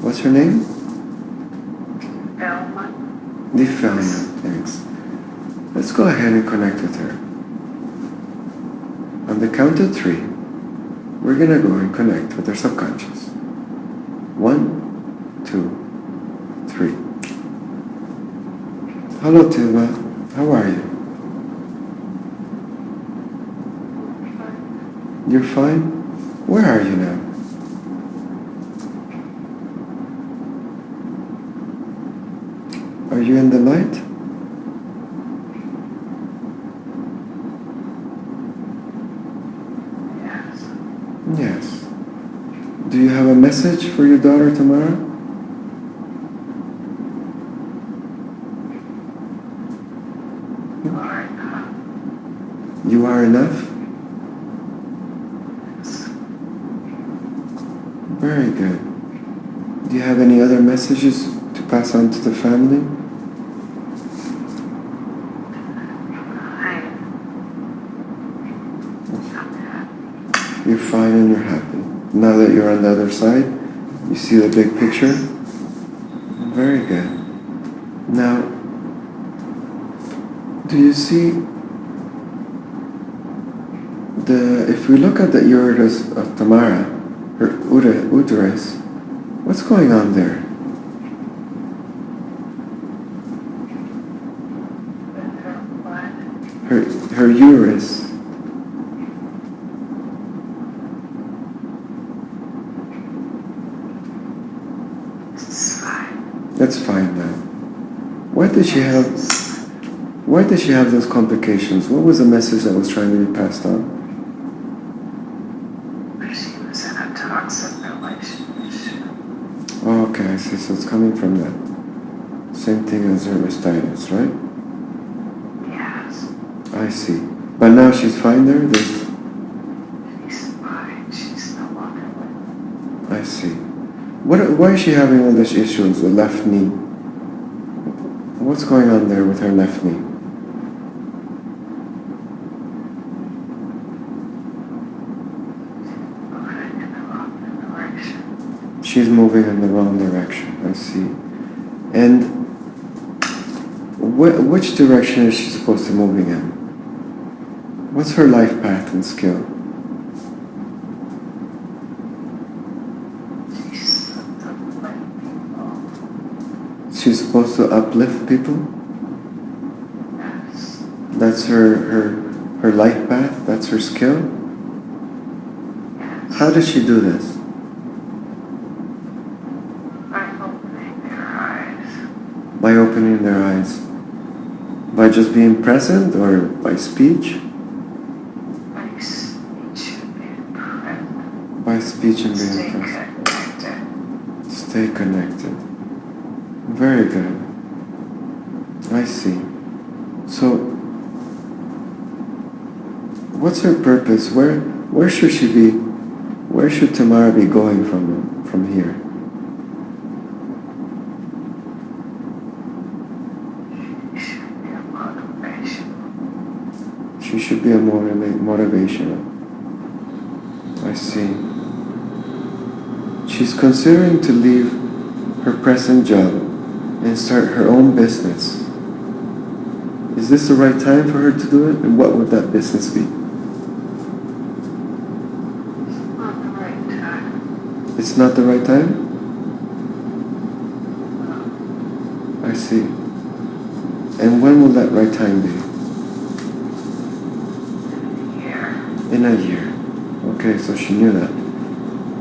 What's her name? Defana, thanks. Let's go ahead and connect with her. On the count of 3, we're gonna go and connect with her subconscious. 1, 2, 3. Hello, Tilma. How are you? You're fine? Where are you now? Are you in the light?
Yes.
Yes. Do you have a message for your daughter, Tamara?
You are enough.
You are enough?
Yes.
Very good. Do you have any other messages to pass on to the family? You're fine and you're happy. Now that you're on the other side, you see the big picture? Very good. Now, do you see if we look at the uterus of Tamara, her uterus, what's going on there? Her uterus. That's fine now. Why did she have those complications? What was the message that was trying to be passed on?
She was in a toxic relationship.
Oh, okay, I see. So it's coming from that. Same thing as her mastitis, right?
Yes.
I see. But now she's fine there?
She's fine. She's no longer with me.
I see. Why is she having all these issues, the left knee? What's going on there with her left knee?
Moving in the wrong direction.
She's moving in the wrong direction, I see. And which direction is she supposed to be moving in? What's her life path and skill? She's supposed to uplift people?
Yes.
That's her life path? That's her skill?
Yes.
How does she do this?
By opening their eyes.
By opening their eyes. By just being present or by speech?
By speech and being present.
By speech and being
Stay
present.
connected.
Stay connected. Very good. I see. So, what's her purpose? Where should she be? Where should Tamara be going from here?
She should be a motivation.
She should be a motivational. I see. She's considering to leave her present job and start her own business. Is this the right time for her to do it? And what would that business be?
Not the right time.
It's not the right time? I see. And when will that right time be?
Here.
In a year. Okay, so she knew that.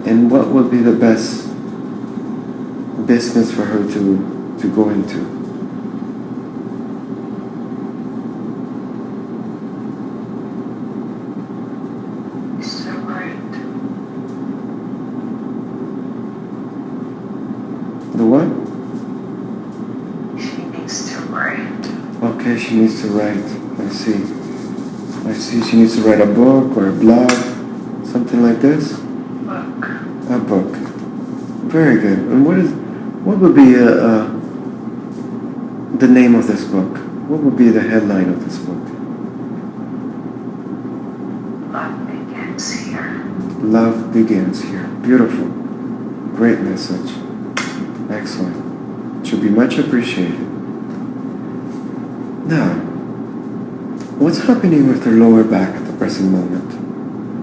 And what would be the best business for her to to go into?
So right.
The what?
She needs to write.
Okay, she needs to write. I see. I see. She needs to write a book or a blog, something like this.
Book.
A book. Very good. And what would be the name of this book? What would be the headline of this book?
Love begins here.
Love begins here. Beautiful. Great message. Excellent. Should be much appreciated. Now, what's happening with her lower back at the present moment?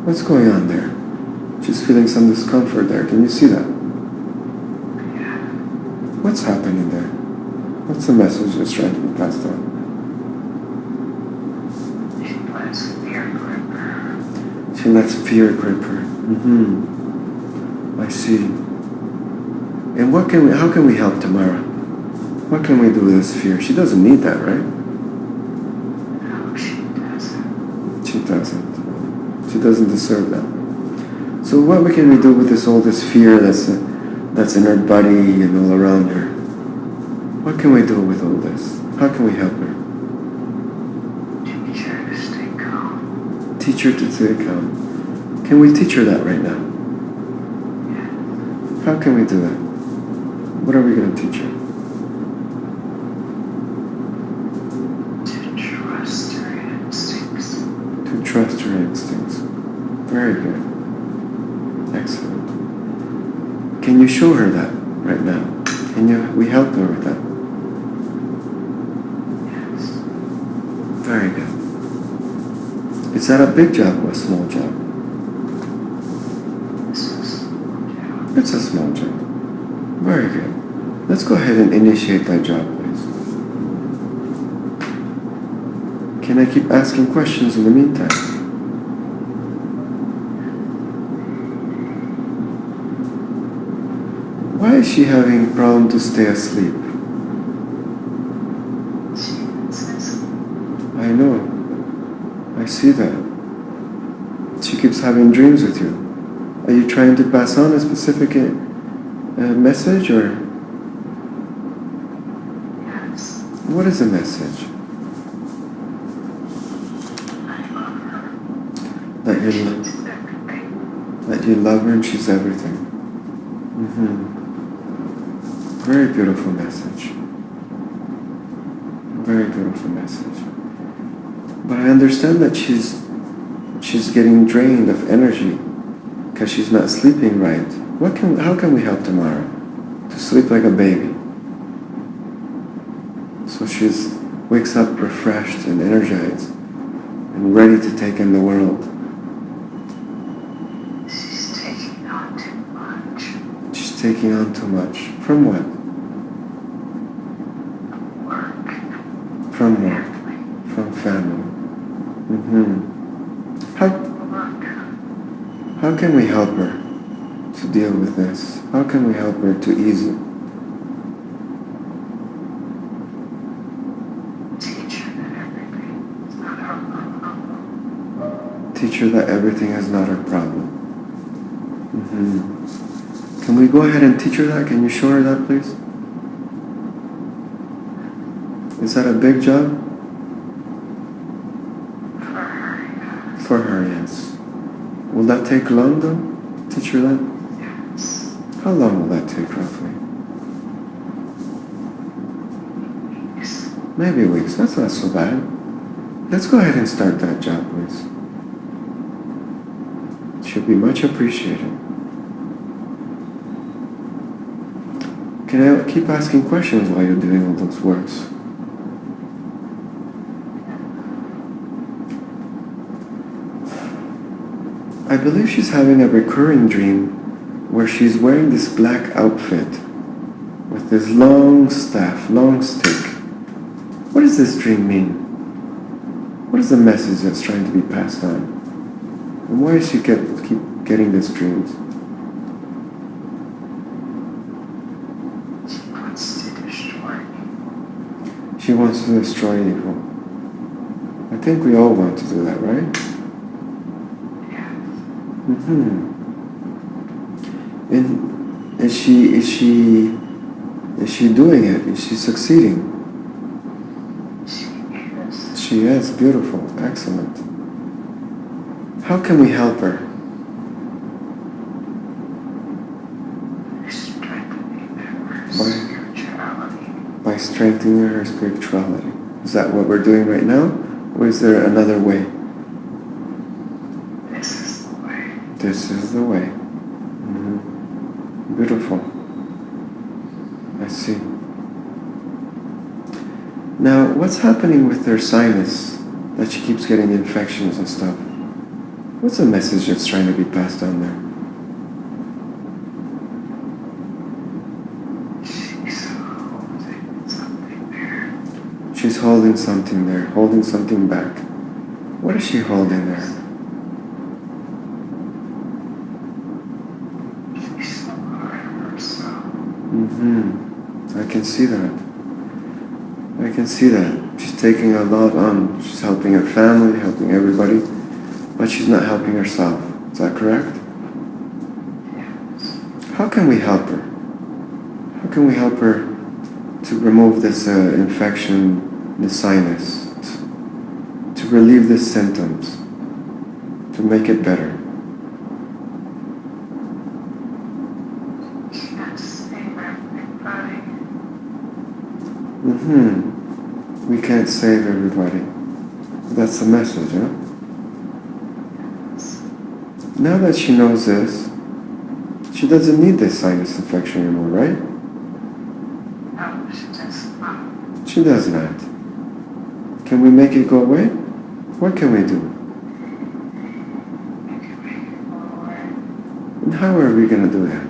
What's going on there? She's feeling some discomfort there. Can you see that?
Yeah.
What's happening there? What's the message that's trying to be passed on?
She lets fear grip her.
She lets fear grip her. I see. And how can we help Tamara? What can we do with this fear? She doesn't need that, right?
No, she doesn't.
She doesn't. She doesn't deserve that. So what can we do with this fear that's in her body and all around her? What can we do with all this? How can we help her?
Teach her to stay calm.
Teach her to stay calm. Can we teach her that right now?
Yes.
How can we do that? What are we going to teach her?
To trust her instincts.
To trust her instincts. Very good. Excellent. Can you show her that right now? Can we help her with that?
Yes.
Very good. Is that a big job or a small job?
This is small job.
It's a small job. Very good. Let's go ahead and initiate that job, please. Can I keep asking questions in the meantime? Why is she having a problem to stay asleep?
She says,
I know. I see that. She keeps having dreams with you. Are you trying to pass on a specific message or
yes.
what is the message?
I love her.
That you,
She's everything.
that you love her and she's everything. Very beautiful message. Very beautiful message. But I understand that she's getting drained of energy because she's not sleeping right. How can we help Tamara to sleep like a baby? So she wakes up refreshed and energized and ready to take in the world.
She's taking on too much.
She's taking on too much. From what?
Work.
From what?
Family.
From family. How can we help her to deal with this? How can we help her to ease it?
Teach her that everything is not her problem.
Teach her that everything is not her problem. Can we go ahead and teach her that? Can you show her that, please? Is that a big job?
For her, yes.
For her, yes. Will that take long though? Teach her that?
Yes.
How long will that take roughly?
Weeks.
Maybe weeks. That's not so bad. Let's go ahead and start that job, please. It should be much appreciated. Can I keep asking questions while you're doing all those works? I believe she's having a recurring dream where she's wearing this black outfit with this long staff, long stick. What does this dream mean? What is the message that's trying to be passed on? And why does she keep getting these dreams?
She wants to destroy
She wants to destroy evil. I think we all want to do that, right?
Yes.
And is she doing it? Is she succeeding?
She is.
She is. Beautiful. Excellent. How can we help her?
Strengthening her
By-
spirituality.
By strengthening her spirituality. Is that what we're doing right now? Or is there another way?
This is the way.
This is the way. Beautiful. I see. Now, what's happening with her sinus that she keeps getting infections and stuff? What's the message that's trying to be passed on there?
She's holding something there.
She's holding something there, holding something back. What is she holding there?
She's so hard on herself.
I can see that. I can see that. She's taking a lot on. She's helping her family, helping everybody, but she's not helping herself. Is that correct?
Yes.
How can we help her? How can we help her to remove this infection, the sinus, to relieve the symptoms, to make it better?
She can't save everybody.
We can't save everybody. That's the message, huh?
Yes.
Now that she knows this, she doesn't need this sinus infection anymore, right?
No, she just not.
She does not. Can we make it go away? What can we do?
Make it forward.
And how are we going to do that?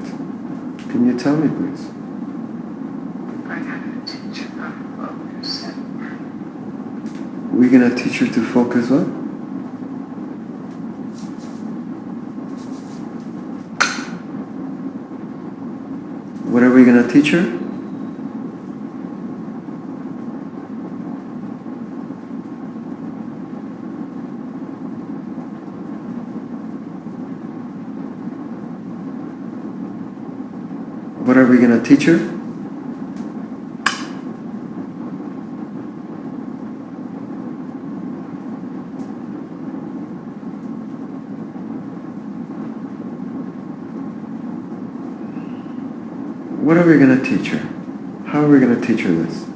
Can you tell me, please?
I gotta teach her how to focus and work.
We're going to teach her to focus what? What are we going to teach her? What are we going to teach her? What are we going to teach her? How are we going to teach her this?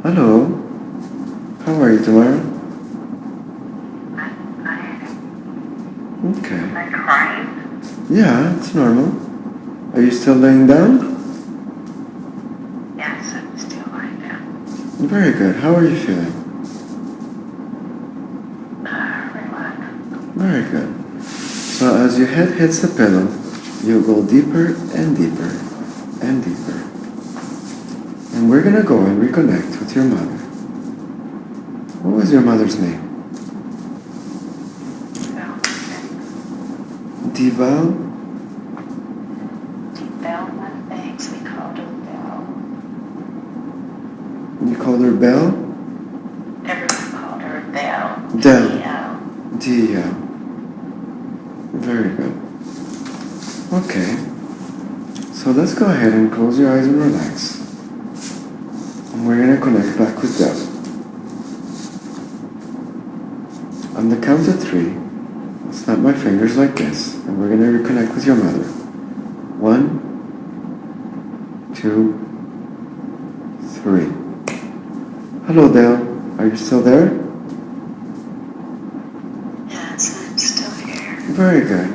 Hello. How are you, Tamara? Okay.
Am I crying?
Yeah, it's normal. Are you still laying down?
Yes, I'm still lying down.
Very good. How are you feeling?
Relax.
Very good. So as your head hits the pillow, you'll go deeper and deeper and deeper. And we're going to go and reconnect with your mother. What was your mother's name? Dival?
Bell, one thanks. We called her Bell.
You called her Belle?
Everyone called her Bell.
Del.
D-E-L.
Dia. Very good. Okay. So let's go ahead and close your eyes and relax. And we're going to connect back with Del. On the count of 3, snap my fingers like this, and we're going to reconnect with your mother. 1, 2, 3. Hello, Dale. Are you still there?
Yes, I'm still here.
Very good.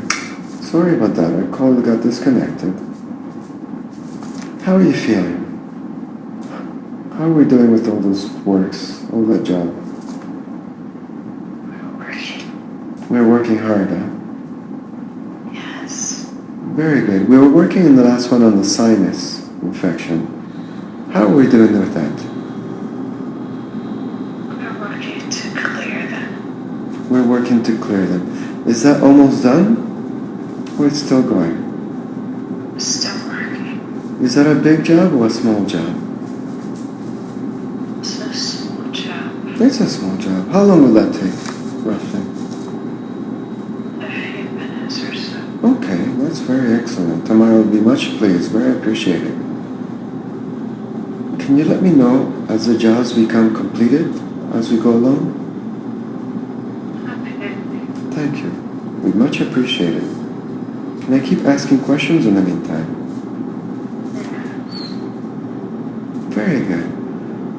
Sorry about that. Our call got disconnected. How are you feeling? How are we doing with all those works, all that job?
We're working.
We're working hard, huh?
Yes.
Very good. We were working in the last one on the sinus infection. How are we doing with that?
We're working to clear them.
We're working to clear them. Is that almost done? Or it's still going?
Still working.
Is that a big job or a small job?
It's a small job.
It's a small job. How long will that take, roughly?
A few minutes or so.
Okay, that's very excellent. Tamara will be much pleased, very appreciated. Can you let me know as the jobs become completed, as we go along?
Okay.
Thank you. We'd much appreciate it. Can I keep asking questions in the meantime?
Yes.
Very good.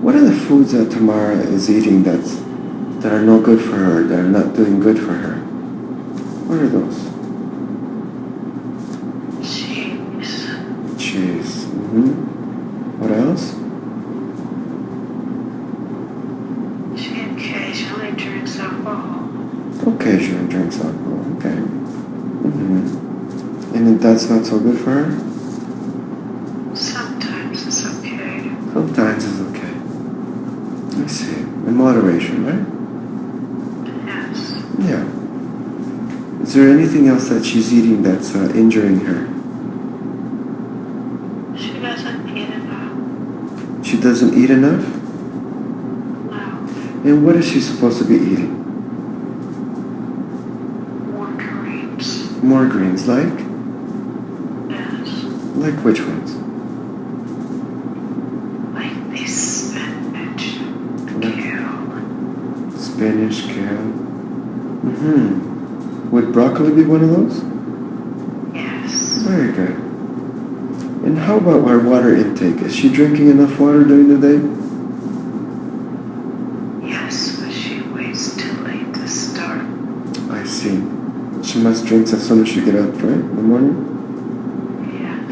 What are the foods that Tamara is eating that are no good for her, that are not doing good for her? What are those?
Cheese.
Cheese. What else?
She occasionally drinks alcohol.
Occasionally drinks alcohol. Okay. And if that's not so good for her?
Sometimes it's okay.
Sometimes it's okay. I see. In moderation, right?
Yes.
Yeah. Is there anything else that she's eating that's injuring her?
She doesn't eat enough.
She doesn't eat enough?
No.
And what is she supposed to be eating?
More greens.
More greens, like?
Yes.
Like which ones?
Like this spinach. Kale.
Spinach, kale. Would broccoli be one of those?
Yes.
Very good. And how about her water intake? Is she drinking enough water during the day?
Yes, but she waits too late to start.
I see. She must drink as soon as she gets up, right? In the morning?
Yes.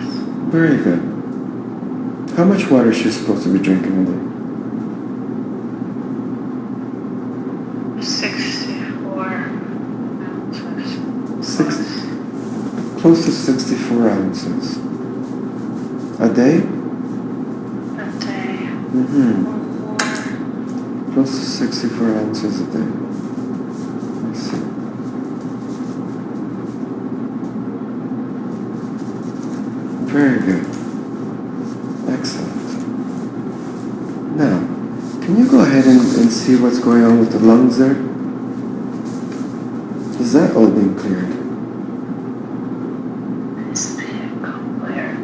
Very good. How much water is she supposed to be drinking a day?
64 ounces.
Close to 64 ounces. A day?
A day. Or more.
Close to 64 ounces a day. I see. Very good. Excellent. Now, can you go ahead and see what's going on with the lungs there? Is that all being cleared?
It's being clear.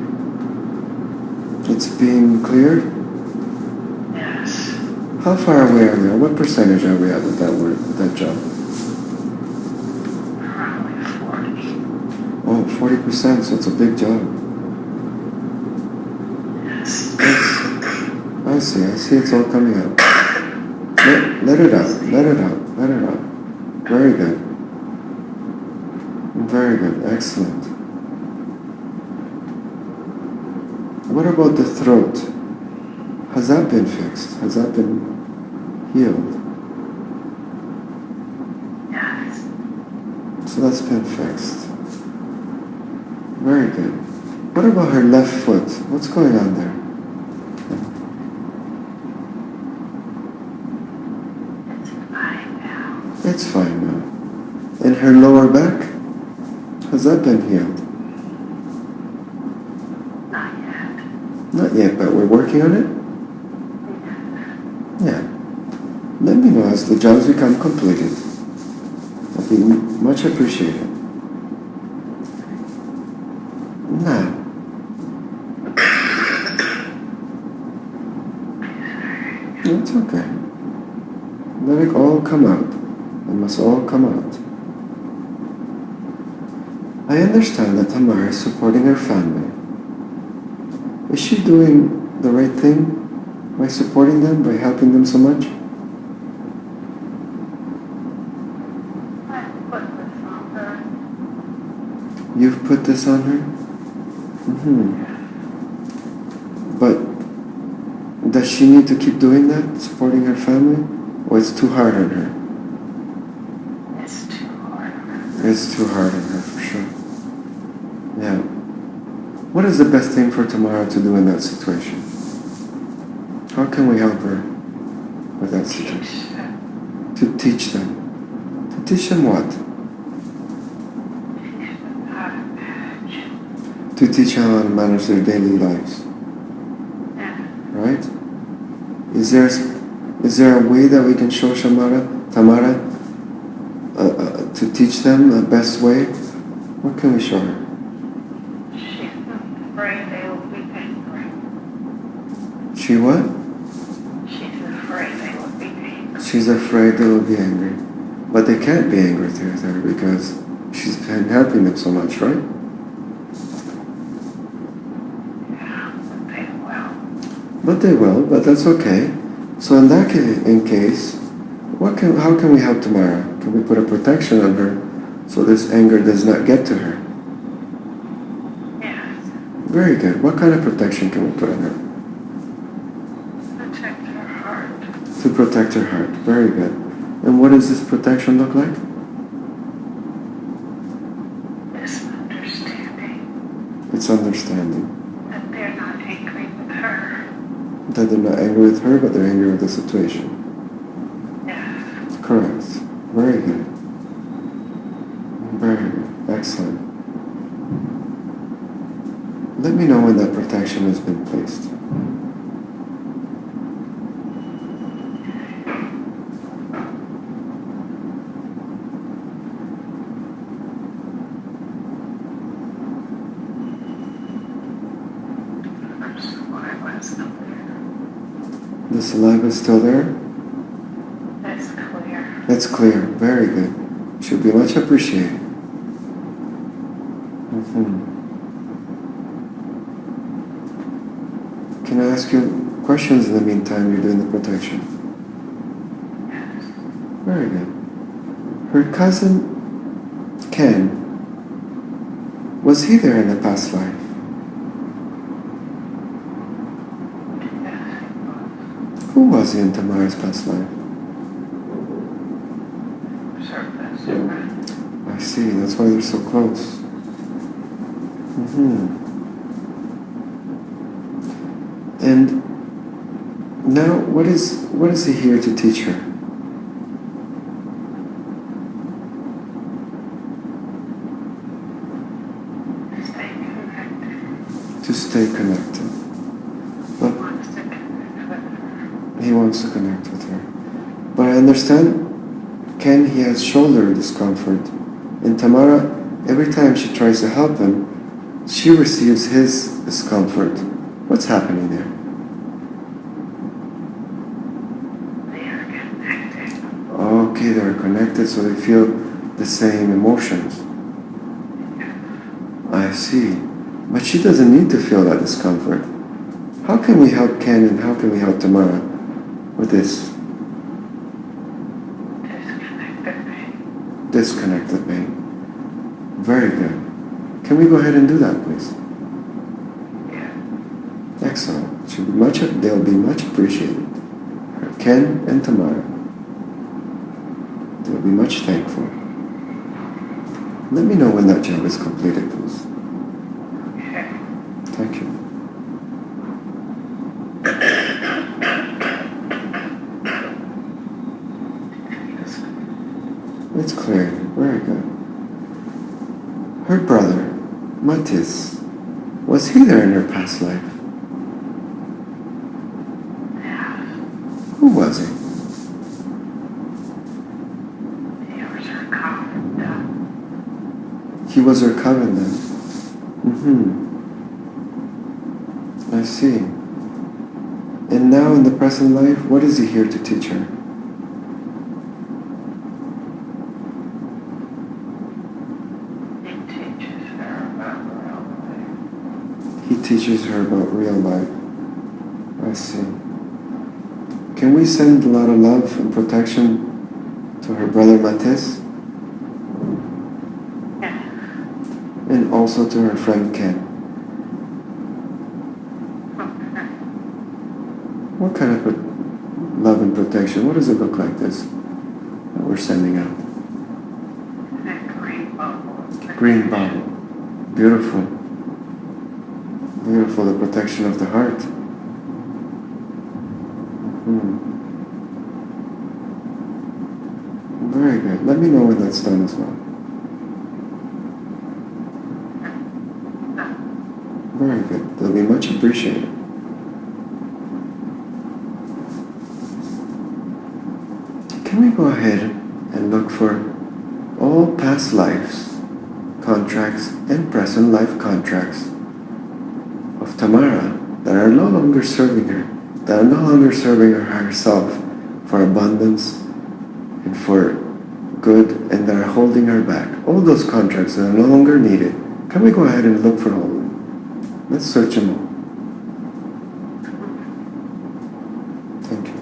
It's being cleared?
Yes.
How far away are we? What percentage are we at with that work, with that job?
Probably 40.
Oh, 40%, so it's a big job.
Yes.
I see it's all coming out. Let it out, let it out, let it out. Very good. Very good, excellent. What about the throat? Has that been fixed? Has that been healed?
Yes.
So that's been fixed. Very good. What about her left foot? What's going on there?
It's fine now.
It's fine now. And her lower back? Has that been healed?
Not yet.
Not yet, but we're working on it? Yeah. Let me know as the jobs become completed. That'd be much appreciated. Now, it's okay. Let it all come out. It must all come out. I I understand that Tamara is supporting her family. Is she doing the right thing by supporting them, by helping them so much?
I put this on her.
You've put this on her? But does she need to keep doing that, supporting her family? Or it's too hard on her?
It's too hard on her.
It's too hard on her, for sure. Yeah. What is the best thing for Tamara to do in that situation? How can we help her with that situation?
Teach them.
To teach them. To teach them what?
Teach them how to manage.
To teach them how to manage their daily lives.
Yeah.
Right? Is there a way that we can show Tamara, to teach them the best way? What can we show her?
She's afraid they will be angry.
She what?
She's afraid they will be angry.
She's afraid they will be angry. But they can't be angry with her because she's been helping them so much, right?
Yeah, but they will.
But they will, but that's okay. So in that case, how can we help Tamara? Can we put a protection on her so this anger does not get to her?
Yes.
Very good. What kind of protection can we put on her?
Protect her heart.
To protect her heart. Very good. And what does this protection look like?
This understanding
It's understanding.
that they're not angry with her.
That they're not angry with her, but they're angry with the situation.
Yes.
Correct. Very good. Very good. Excellent. Let me know when that protection has been placed. The saliva is still there?
That's clear.
That's clear. Very good. Should be much appreciated. Can I ask you questions in the meantime you're doing the protection?
Yes.
Very good. Her cousin, Ken, was he there in the past life?
Yes, it was.
Who was he in Tamara's past life?
Her best friend.
I see, that's why they're so close. And now, what is he here to teach her?
Stay connected.
To stay connected.
He
But
wants to connect with her.
he wants to connect with her. But I understand, Ken, he has shoulder discomfort. And Tamara, every time she tries to help him, she receives his discomfort. What's happening there?
They are connected.
Okay, they're connected, so they feel the same emotions. I see. But she doesn't need to feel that discomfort. How can we help Ken and how can we help Tamara with this
Disconnected pain.
disconnected pain? Very good. Can we go ahead and do that, please?
Yeah.
Excellent. They'll be much appreciated. Ken and Tamara. They'll be much thankful. Let me know when that job is completed, please.
Okay.
Thank you. It's clear. Very good. Her brother, Matis, was he there in her past life?
Yeah.
Who was he?
He was her confidant.
He was her covenant. I see. And now in the present life, what is he here to teach her?
He teaches
teaches her about real life. I see. Can we send a lot of love and protection to her brother Matis?
Yeah.
And also to her friend Ken.
Okay.
What kind of love and protection? What does it look like this that we're sending out?
And green bubble.
Green bottle. Beautiful. Beautiful, the protection of the heart. Very good. Let me know when that's done as well. Very good. They'll be much appreciated. Can we go ahead and look for all past lives, contracts, and present life contracts of Tamara that are no longer serving her, that are no longer serving her herself for abundance and for good, and that are holding her back. All those contracts that are no longer needed. Can we go ahead and look for all of them? Let's search them all. Thank you.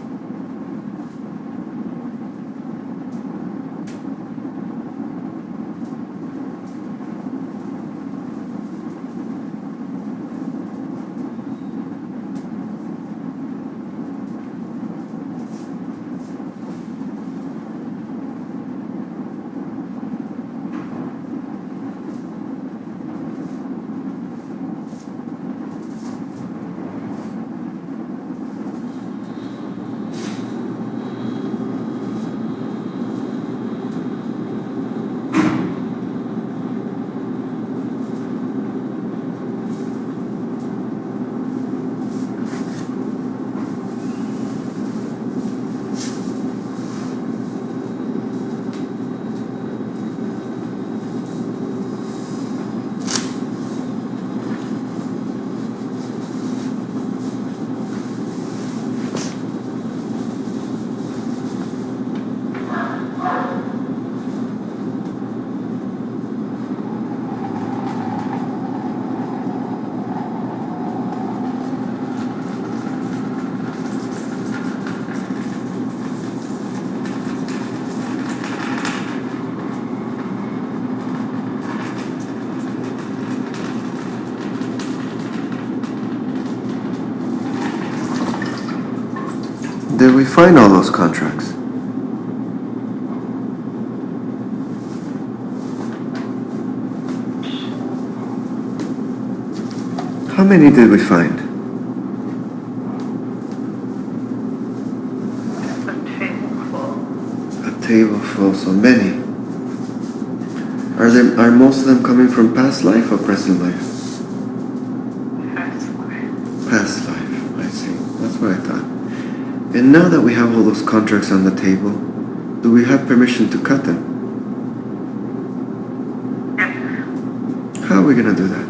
Did we find all those contracts? How many did we find?
A table full.
A table full, so many. Are most of them coming from past life or present life?
Past life.
Past life, I see. That's what I thought. And now that we have all those contracts on the table, do we have permission to cut them?
Yeah.
How are we going to do that?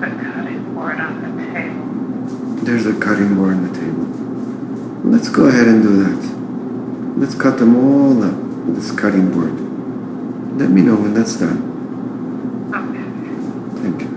A cutting board on the table.
There's a cutting board on the table. Let's go ahead and do that. Let's cut them all up with this cutting board. Let me know when that's done.
Okay.
Thank you.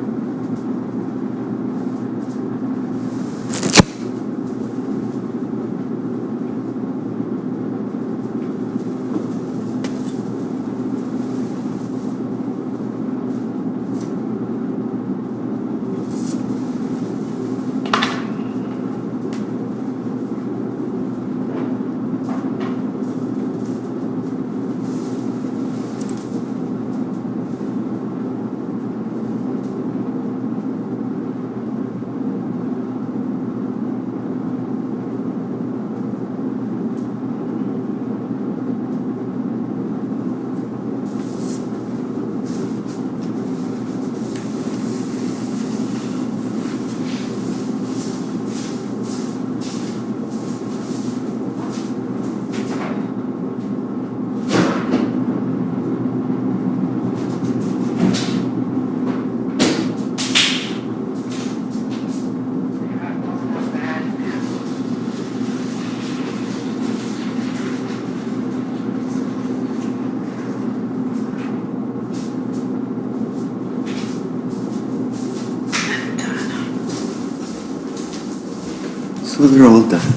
So they're all done.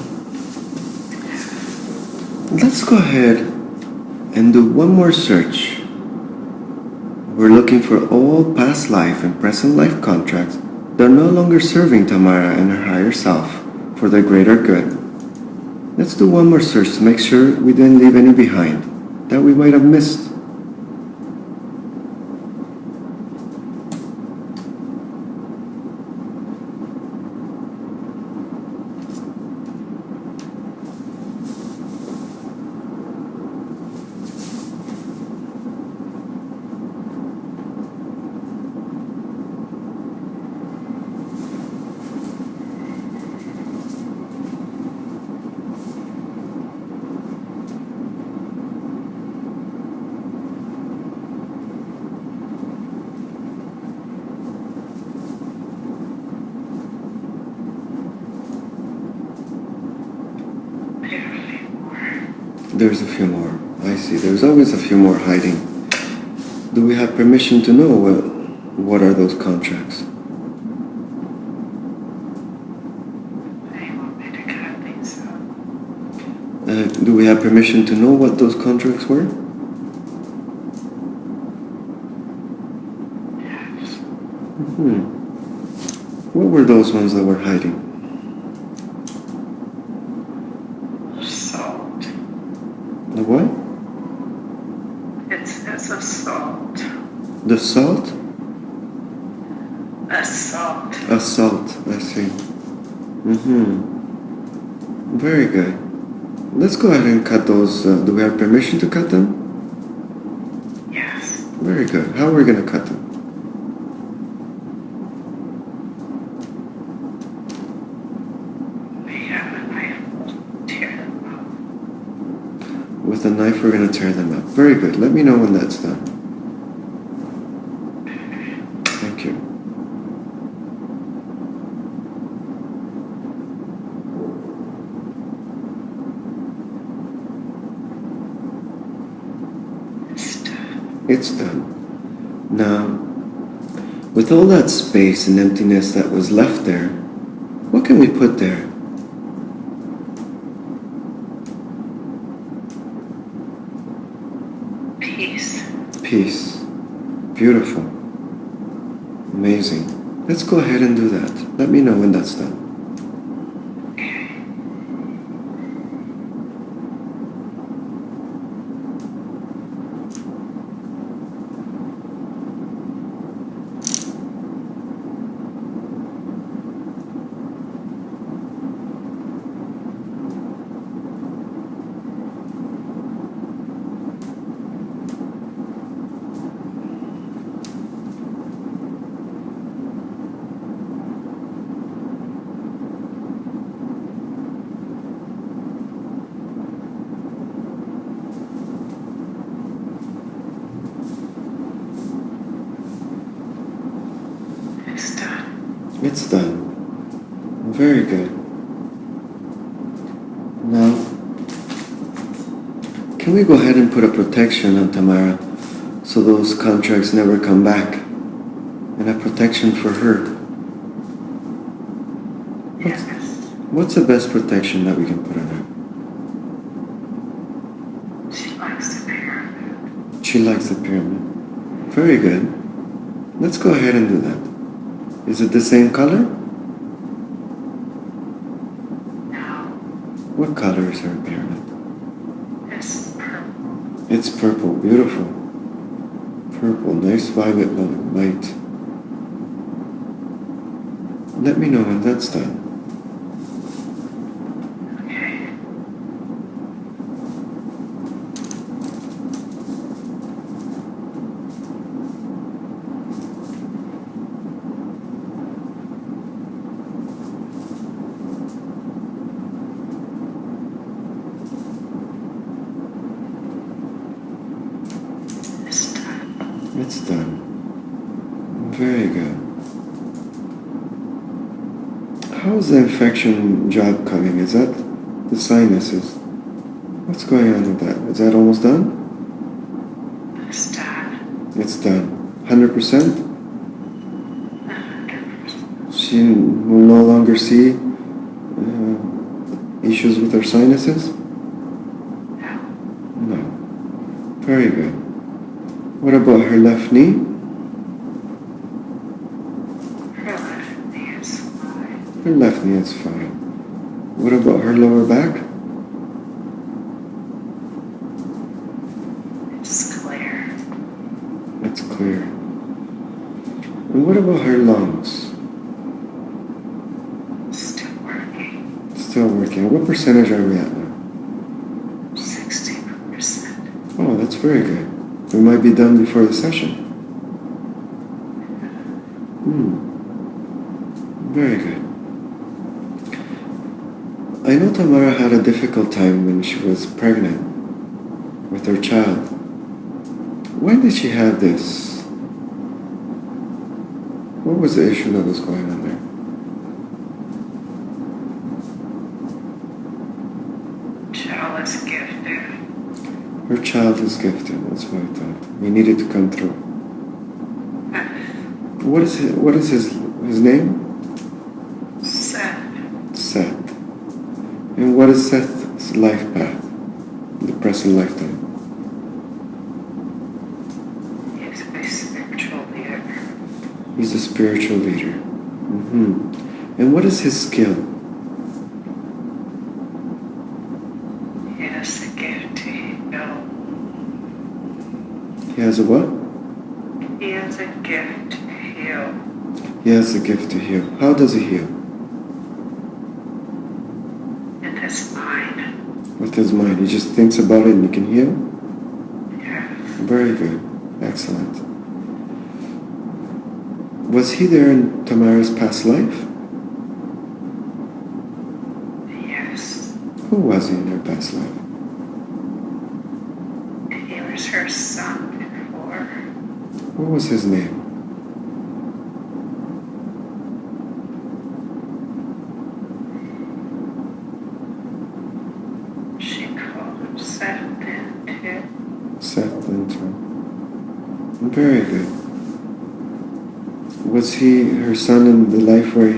Let's go ahead and do one more search. We're looking for all past life and present life contracts that are no longer serving Tamara and her higher self for their greater good. Let's do one more search to make sure we didn't leave any behind that we might have missed. There's a few more. I see. There's always a few more hiding. Do we have permission to know what are those contracts?
They want me to cut these up.
Do we have permission to know what those contracts were?
Yes.
What were those ones that were hiding?
Assault.
The what?
It says assault.
The salt?
Assault.
Assault, I see. Very good. Let's go ahead and cut those. Do we have permission to cut them?
Yes.
Very good. How are we going to cut them?
We have a knife. Tear them up.
With a knife, we're going to tear them up. Very good. Let me know when that's done. Thank you.
It's done.
It's done. Now, with all that space and emptiness that was left there, what can we put there?
Peace.
Peace. Beautiful. Amazing. Let's go ahead and do that. Let me know when that's done.
Okay. It's done.
It's done. Very good. Now, can we go ahead and put a protection on Tamara so those contracts never come back? And a protection for her.
Yes.
What's the best protection that we can put on her?
She likes the pyramid.
She likes the pyramid. Very good. Let's go ahead and do that. Is it the same color?
No.
What color is her pyramid?
It's purple.
It's purple. Beautiful. Purple. Nice violet light. Let me know when that's done.
Okay. It's done.
It's done. Very good. How's the infection job coming? Is that the sinuses? What's going on with that? Is that almost done?
It's done.
It's done. 100%?
100%.
She will no longer see issues with her sinuses?
No.
No. Very good. What about her left knee?
Her left knee is fine.
Her left knee is fine. What about her lower back?
It's clear.
That's clear. And what about her lungs?
Still working.
Still working. What percentage are we at now?
60%.
Oh, that's very good. We might be done before the session. Very good. I know Tamara had a difficult time when she was pregnant with her child. When did she have this? What was the issue that was going on there?
Child is gifted.
Her child is gifted, that's what I thought. We needed to come through. What is his name?
Seth.
Seth. And what is Seth's life path? The present lifetime.
He's a spiritual leader.
He's a spiritual leader. And what is his skill?
He has a gift to heal.
He has a what?
He has a gift to heal.
He has a gift to heal. How does he heal?
In his mind.
With his mind. He just thinks about it and he can heal?
Yes.
Very good. Excellent. Was he there in Tamara's past life?
Yes.
Who was he in her past life?
He was her son before.
What was his name?
She called him Seth into.
Seth Linton. Very good. Was he her son in the life where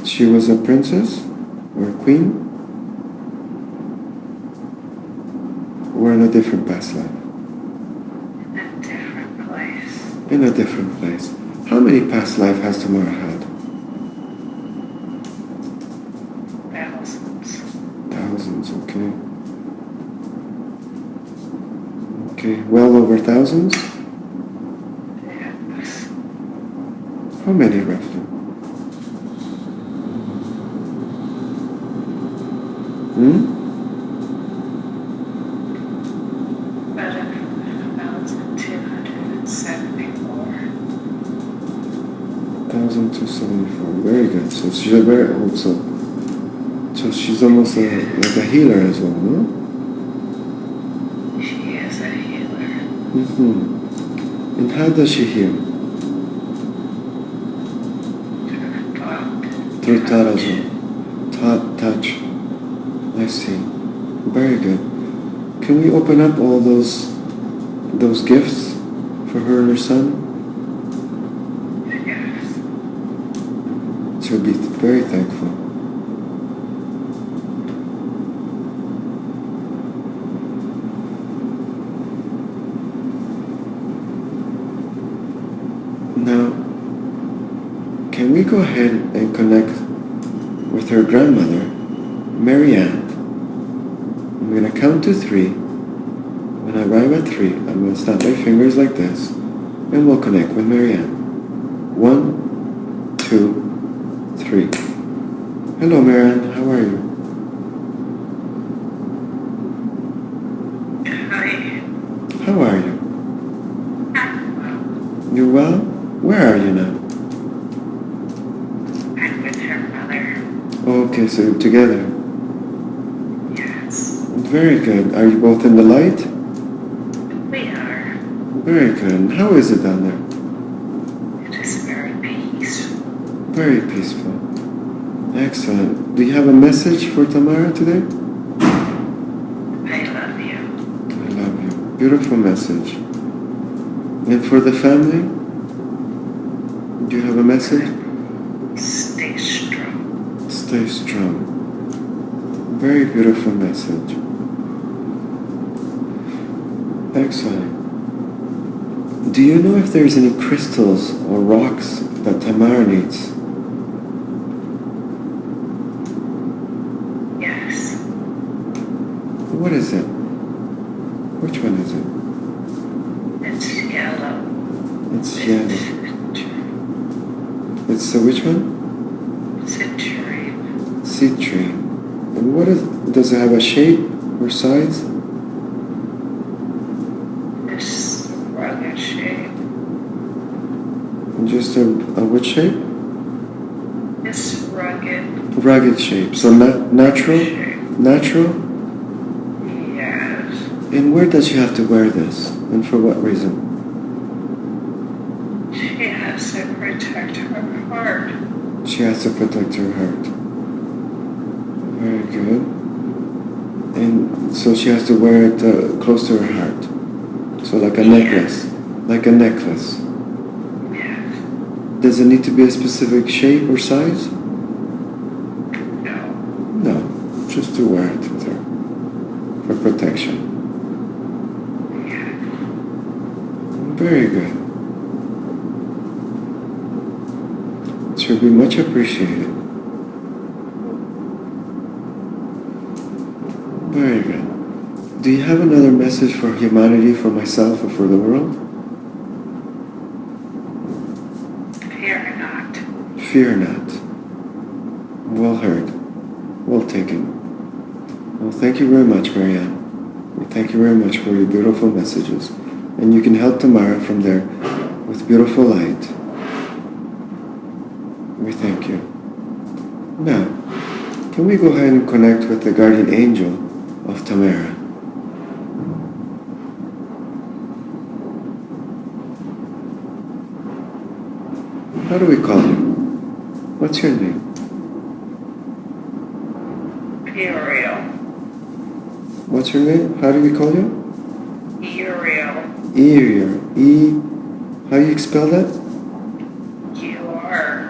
she was a princess or a queen? Or in a different past life?
In a different place.
In a different place. How many past life has Tamara had?
Thousands.
Thousands, okay. Okay, well over thousands?
Yes.
How many roughly?
But 1,274.
1,274. Very good. So she's a very old soul. So she's almost like a healer as well, no?
She is a healer.
And how does she heal?
Through thought.
Through thought as well. Thought, touch. I see. Very good. Can we open up all those gifts for her and her son?
Yes.
She'll be very thankful. Now, can we go ahead and connect with her grandmother, Marianne? I'm going to count to 3. When I arrive at 3, I'm going to snap my fingers like this, and we'll connect with Marianne. 1, 2, 3. Hello, Marianne. How are you?
Hi.
How are you?
Well,
You're well? Where are you now?
I'm with her mother.
Okay, so you're together.
Yes.
Very good. Are you both in the light?
We are.
Very good. How is it down there?
It is very peaceful.
Very peaceful. Excellent. Do you have a message for Tamara today?
I love you.
I love you. Beautiful message. And for the family? Do you have a message?
Stay strong.
Stay strong. Very beautiful message. Excellent. Do you know if there's any crystals or rocks that Tamara needs?
Yes.
What is it? Which one is it?
It's yellow.
It's yellow. It's the which one?
Citrine.
Citrine. And what is? Does it have a shape or size?
This rugged shape.
Just a which shape?
This rugged
Rugged shape. So natural?
shape.
Natural?
Yes.
And where does she have to wear this? And for what reason?
She has to protect her heart.
She has to protect her heart. Very good. And so she has to wear it close to her heart. So like a necklace. Like a necklace.
Yes.
Does it need to be a specific shape or size?
No.
No. Just to wear it with her. For protection.
Yes.
Very good. It should be much appreciated. Very good. Do you have another message for humanity, for myself, or for the world?
Fear not.
Fear not. Well heard. Well taken. Well, thank you very much, Marianne. Thank you very much for your beautiful messages. And you can help Tamara from there with beautiful light. We thank you. Now, can we go ahead and connect with the guardian angel of Tamara? How do we call you? What's your name?
Uriel.
What's your name? How do we call you?
Uriel.
Uriel. How do you spell that?
Uriel.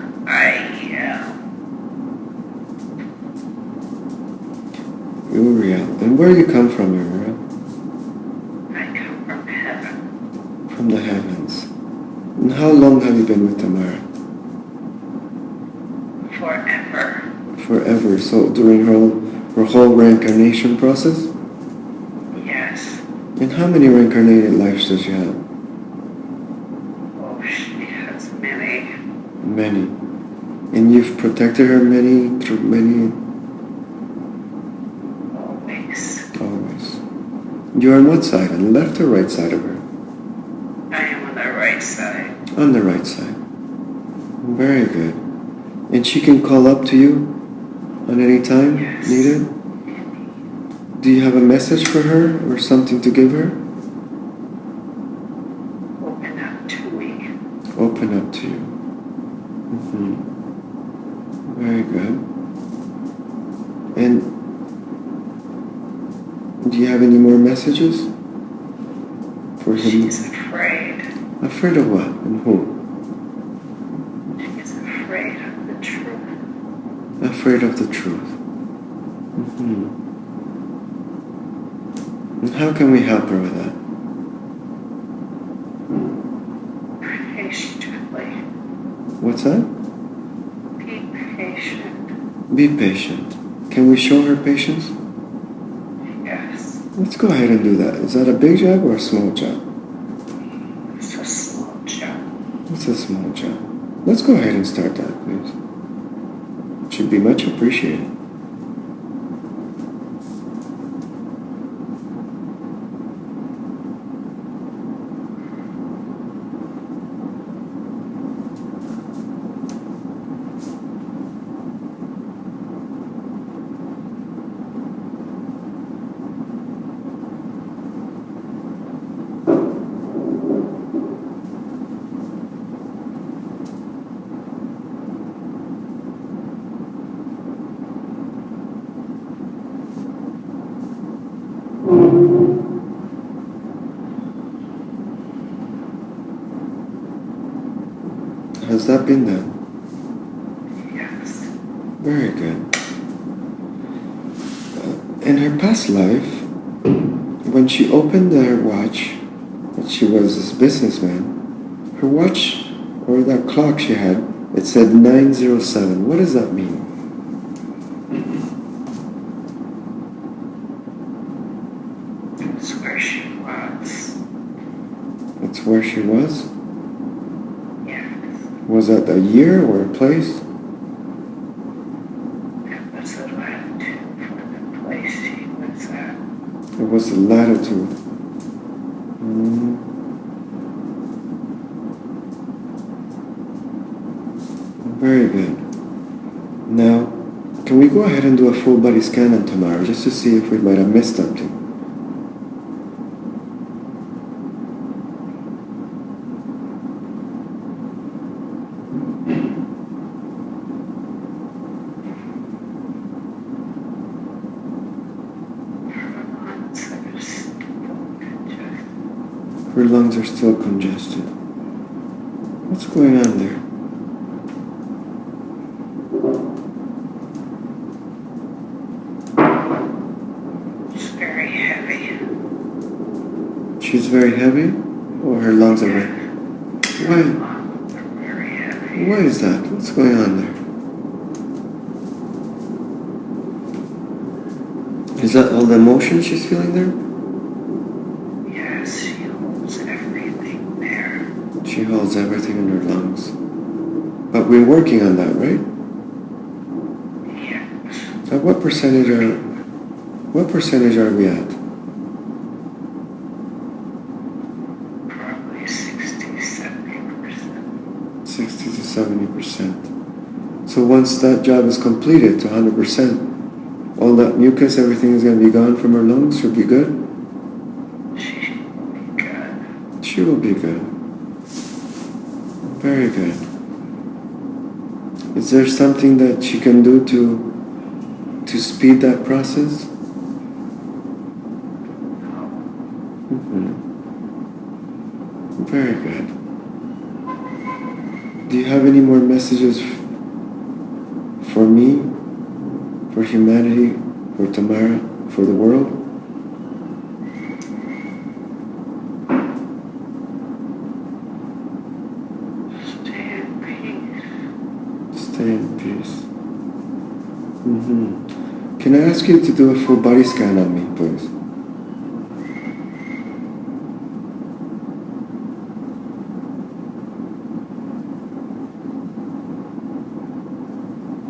Uriel. And where do you come from, Uriel?
I come from heaven.
From the heavens. And how long have you been with Tamara?
Forever.
Forever. So during her whole reincarnation process?
Yes.
And how many reincarnated lives does she have?
Oh, she has many.
Many. And you've protected her through many?
Always.
Always. You're on what side? On the left or right side of her?
I am on the right side.
On the right side. Very good. And she can call up to you on any time
Yes.
needed? Do you have a message for her or something to give her?
Open up to me.
Open up to you. Very good. And do you have any more messages for him?
She's afraid.
Afraid of what and who?
She's afraid of the truth.
Afraid of the truth. And how can we help her with that?
Patiently.
What's that?
Be patient.
Be patient. Can we show her patience?
Yes.
Let's go ahead and do that. Is that a big job or a small job?
It's a small job.
It's a small job. Let's go ahead and start that, please. It should be much appreciated. Has that been done?
Yes.
Very good. in her past life, when she opened her watch, that she was this businessman, her watch, or that clock she had, it said 907. What does that mean?
It's where she was.
It's where she was?
Yes.
Was that a year or a place?
It was the latitude for the place she was at.
It was the latitude. Very good. Now, can we go ahead and do a full body scan on Tamara just to see if we might have missed something? Her lungs are still congested. What's going on there?
It's very heavy.
She's very heavy? Or her lungs are very... Why?
They're very heavy.
Why is that? What's going on there? Is that all the emotion she's feeling there?
Yes, she holds everything there.
She holds everything in her lungs. But we're working on that, right?
Yes.
At what percentage are we at?
Probably 60-70%.
60 to 70%. So once that job is completed to 100%, all that mucus, everything is going to be gone from her lungs? She'll be good?
She will be good.
She will be good. Very good. Is there something that she can do to speed that process? Very good. Do you have any more messages for me, for humanity, for Tamara, for the world?
Stay in peace.
Stay in peace. Can I ask you to do a full body scan on me, please?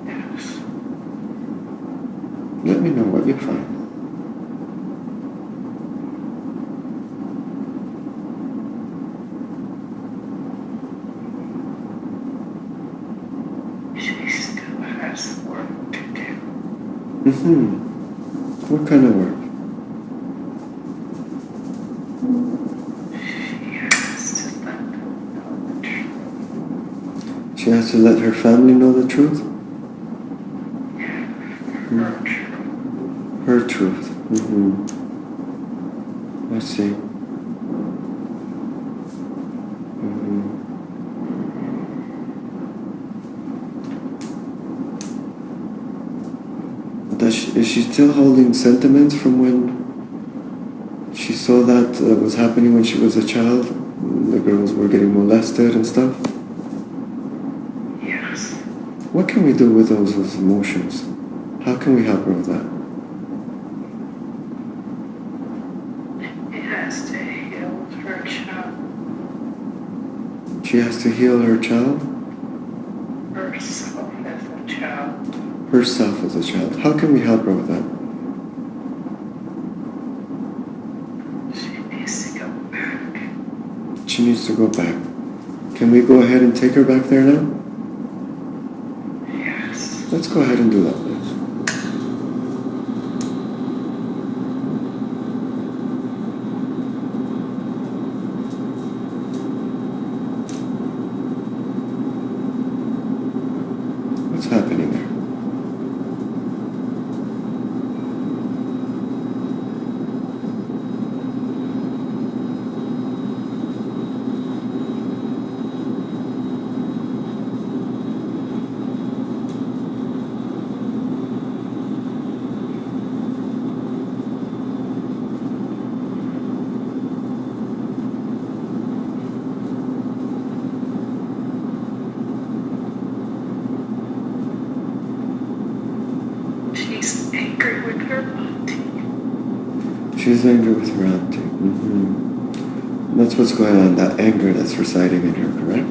Yes.
Let me know what you find.
She still has work to do.
What kind of work?
She has to let them know the truth.
She has to let her family know the truth?
Her truth.
Her truth. I see. Is she still holding sentiments from when she saw that was happening when she was a child? The girls were getting molested and stuff?
Yes.
What can we do with those emotions? How can we help her with that?
She has to heal her child.
She has to heal her child?
Herself as a child.
Herself as a child. How can we help her with that?
She needs to go back.
She needs to go back. Can we go ahead and take her back there now?
Yes.
Let's go ahead and do that, please. What's happening there?
angry with her auntie.
She's angry with her auntie. That's what's going on, that anger that's residing in her, correct?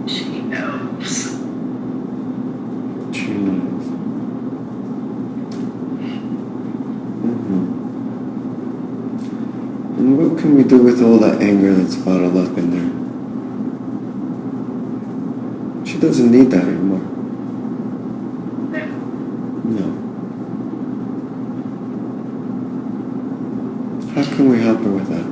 She knows.
She knows. And what can we do with all that anger that's bottled up in there? She doesn't need that anymore. No. How can we help her with that?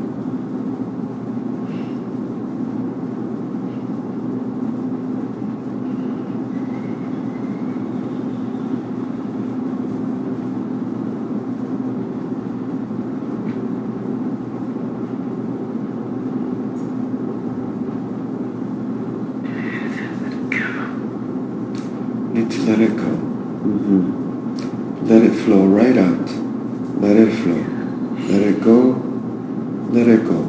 Need to let it go. Let it flow right out. Let it flow. Let it go. Let it go.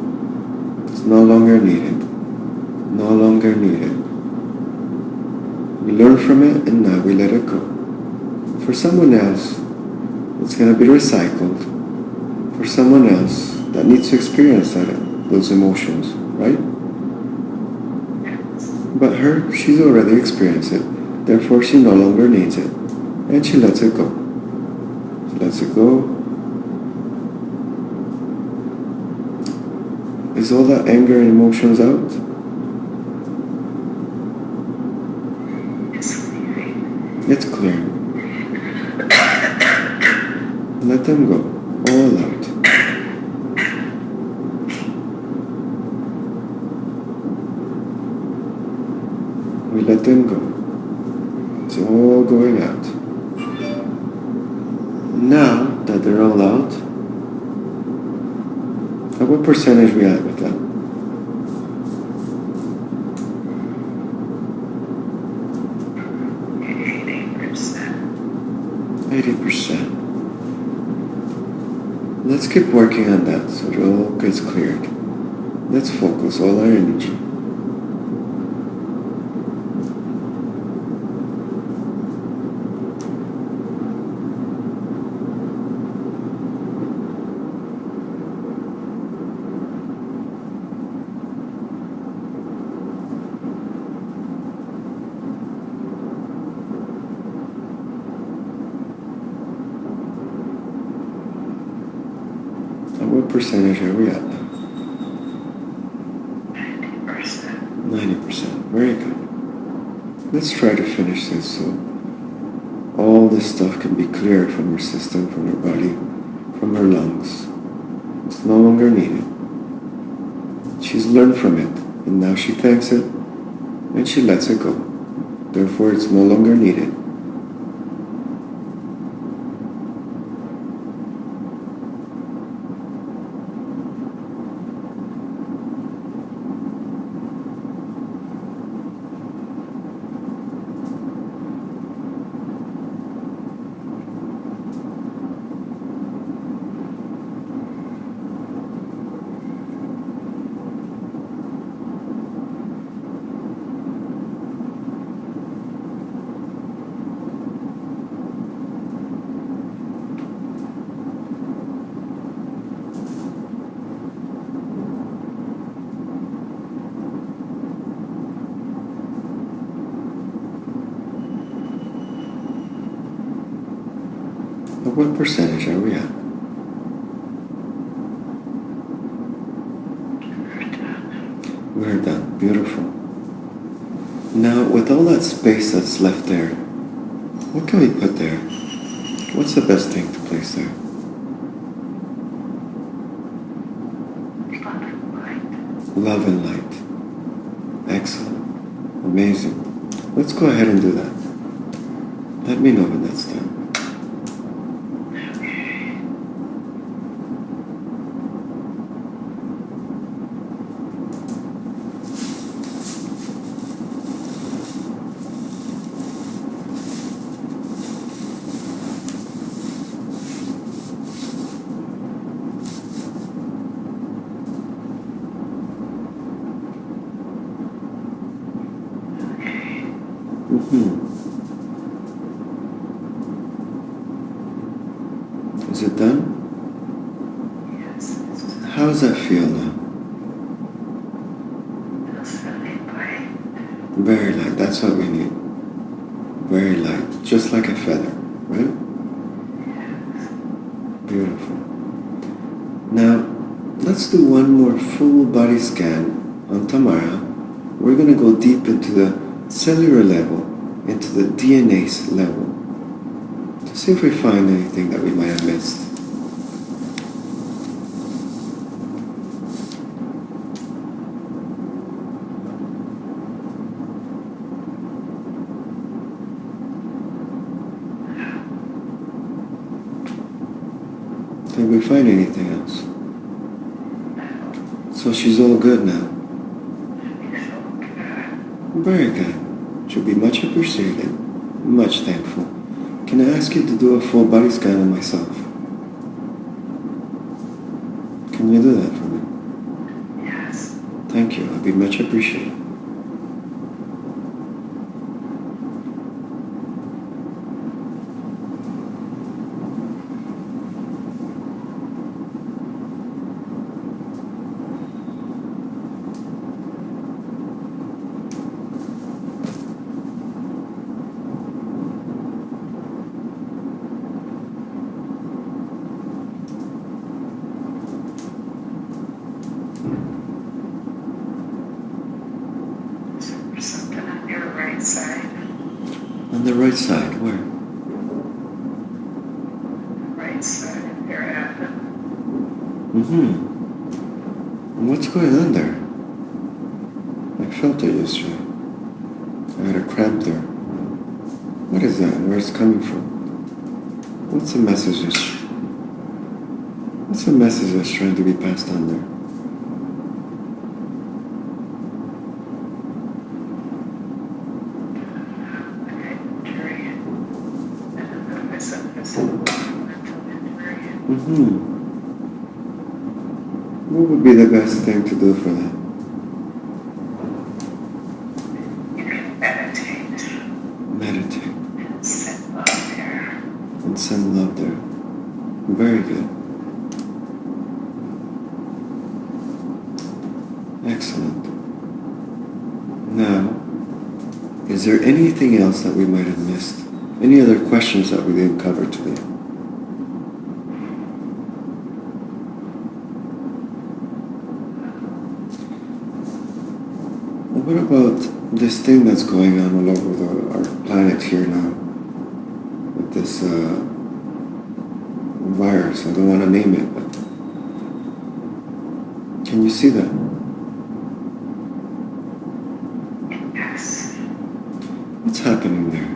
It's no longer needed. No longer needed. We learn from it and now we let it go. For someone else, it's going to be recycled. For someone else that needs to experience those emotions, right? But her, she's already experienced it. Therefore, she no longer needs it. And she lets it go. She lets it go. Is all that anger and emotions out? It's clear. Let them go. All out. We let them go. It's all going out. Now that they're all out, at what percentage we at with that? 80%. Let's keep working on that so it all gets cleared. Let's focus all our energy. What percentage are we at now?
90%.
90%. Very good. Let's try to finish this so all this stuff can be cleared from her system, from her body, from her lungs. It's no longer needed. She's learned from it, and now she thanks it, and she lets it go. Therefore, it's no longer needed. But what percentage are we at? We're done. Beautiful. Now, with all that space that's left there, what can we put there? What's the best thing to place there? Love and light. Excellent. Amazing. Let's go ahead and do that. Let me know when that's done. Is it done?
Yes, it's just
How does that feel now?
feels really light.
Very light. That's what we need. Very light. Just like a feather, right?
Yes.
Beautiful. Now, let's do one more full body scan on Tamara. We're going to go deep into the cellular level, into the DNA level, to see if we find anything that we might have missed. Did we find anything else? So she's all good now.
She's so good.
Very good. She'll be much appreciated, much thankful. Can I ask you to do a full body scan on myself? Can you do that for me?
Yes.
Thank you. I'll be much appreciated.
There's something on your right side.
On the right side, where?
Right side of your abdomen.
And what's going on there? I felt it yesterday. I had a cramp there. What is that? Where's it coming from? What's the message that's trying to be passed on there?
Injury. And a physical mental injury.
What would be the best thing to do for that?
You can meditate
Meditate
and send love there.
and send love there. Very good. Excellent. Now, is there anything else that we might have missed? Any other questions that we didn't cover today? What about this thing that's going on all over our planet here now? With this virus. I don't want to name it, but can you see that?
Yes.
What's happening there?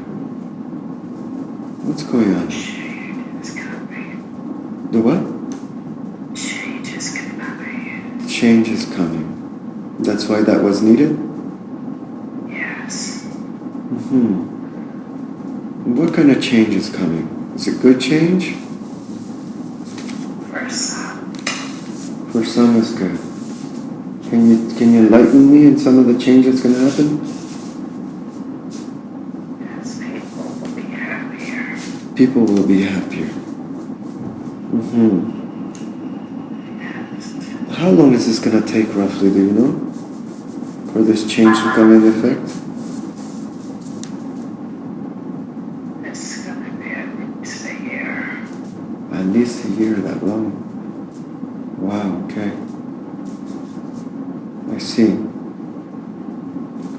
What's going on?
Change is coming.
The what?
Change is coming.
Change is coming. That's why that was needed?
Yes.
What kind of change is coming? Is it good change?
For some.
For some is good. Can you enlighten me in some of the change that's going to happen?
Yes, people will be happier.
People will be happier.
Yes.
How long is this going to take roughly, do you know? For this change to come into effect?
It's going to be at least a year.
At least a year, that long. Wow, okay. I see.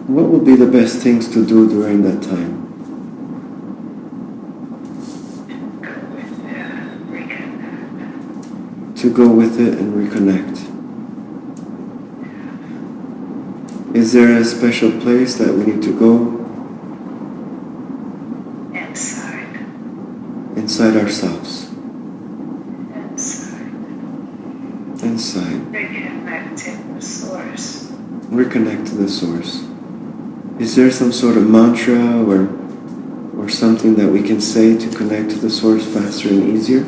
What will be the best things to do during that time?
Go with it, reconnect.
To go with it and reconnect. Is there a special place that we need to go?
Inside.
Inside ourselves.
Inside.
Inside.
Reconnect to the source.
Reconnect to the source. Is there some sort of mantra or something that we can say to connect to the source faster and easier?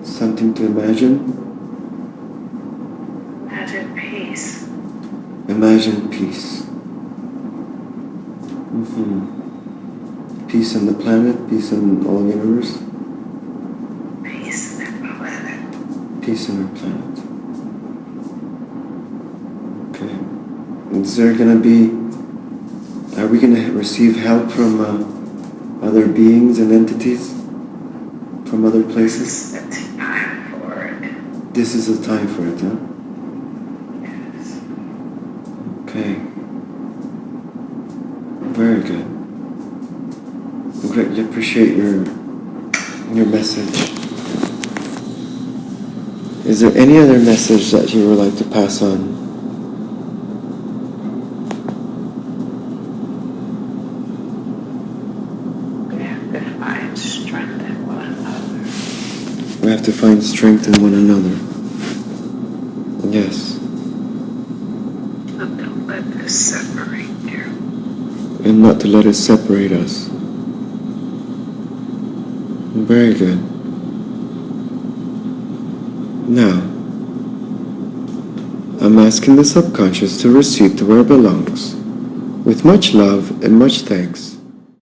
Something to imagine?
Imagine peace.
Imagine peace. Peace on the planet, peace in all universe,
Peace in the planet.
peace on our planet. Okay. Is there gonna be, are we gonna receive help from other beings and entities from other places?
It's the time for it.
This is the time for it, huh?
Yes.
Okay. Very good. I greatly appreciate your message. Is there any other message that you would like to pass on?
We have to find strength in one another.
We have to find strength in one another. Yes.
And don't let this separate you.
And not to let it separate us. Very good. Now, I'm asking the subconscious to recede to where it belongs, with much love and much thanks.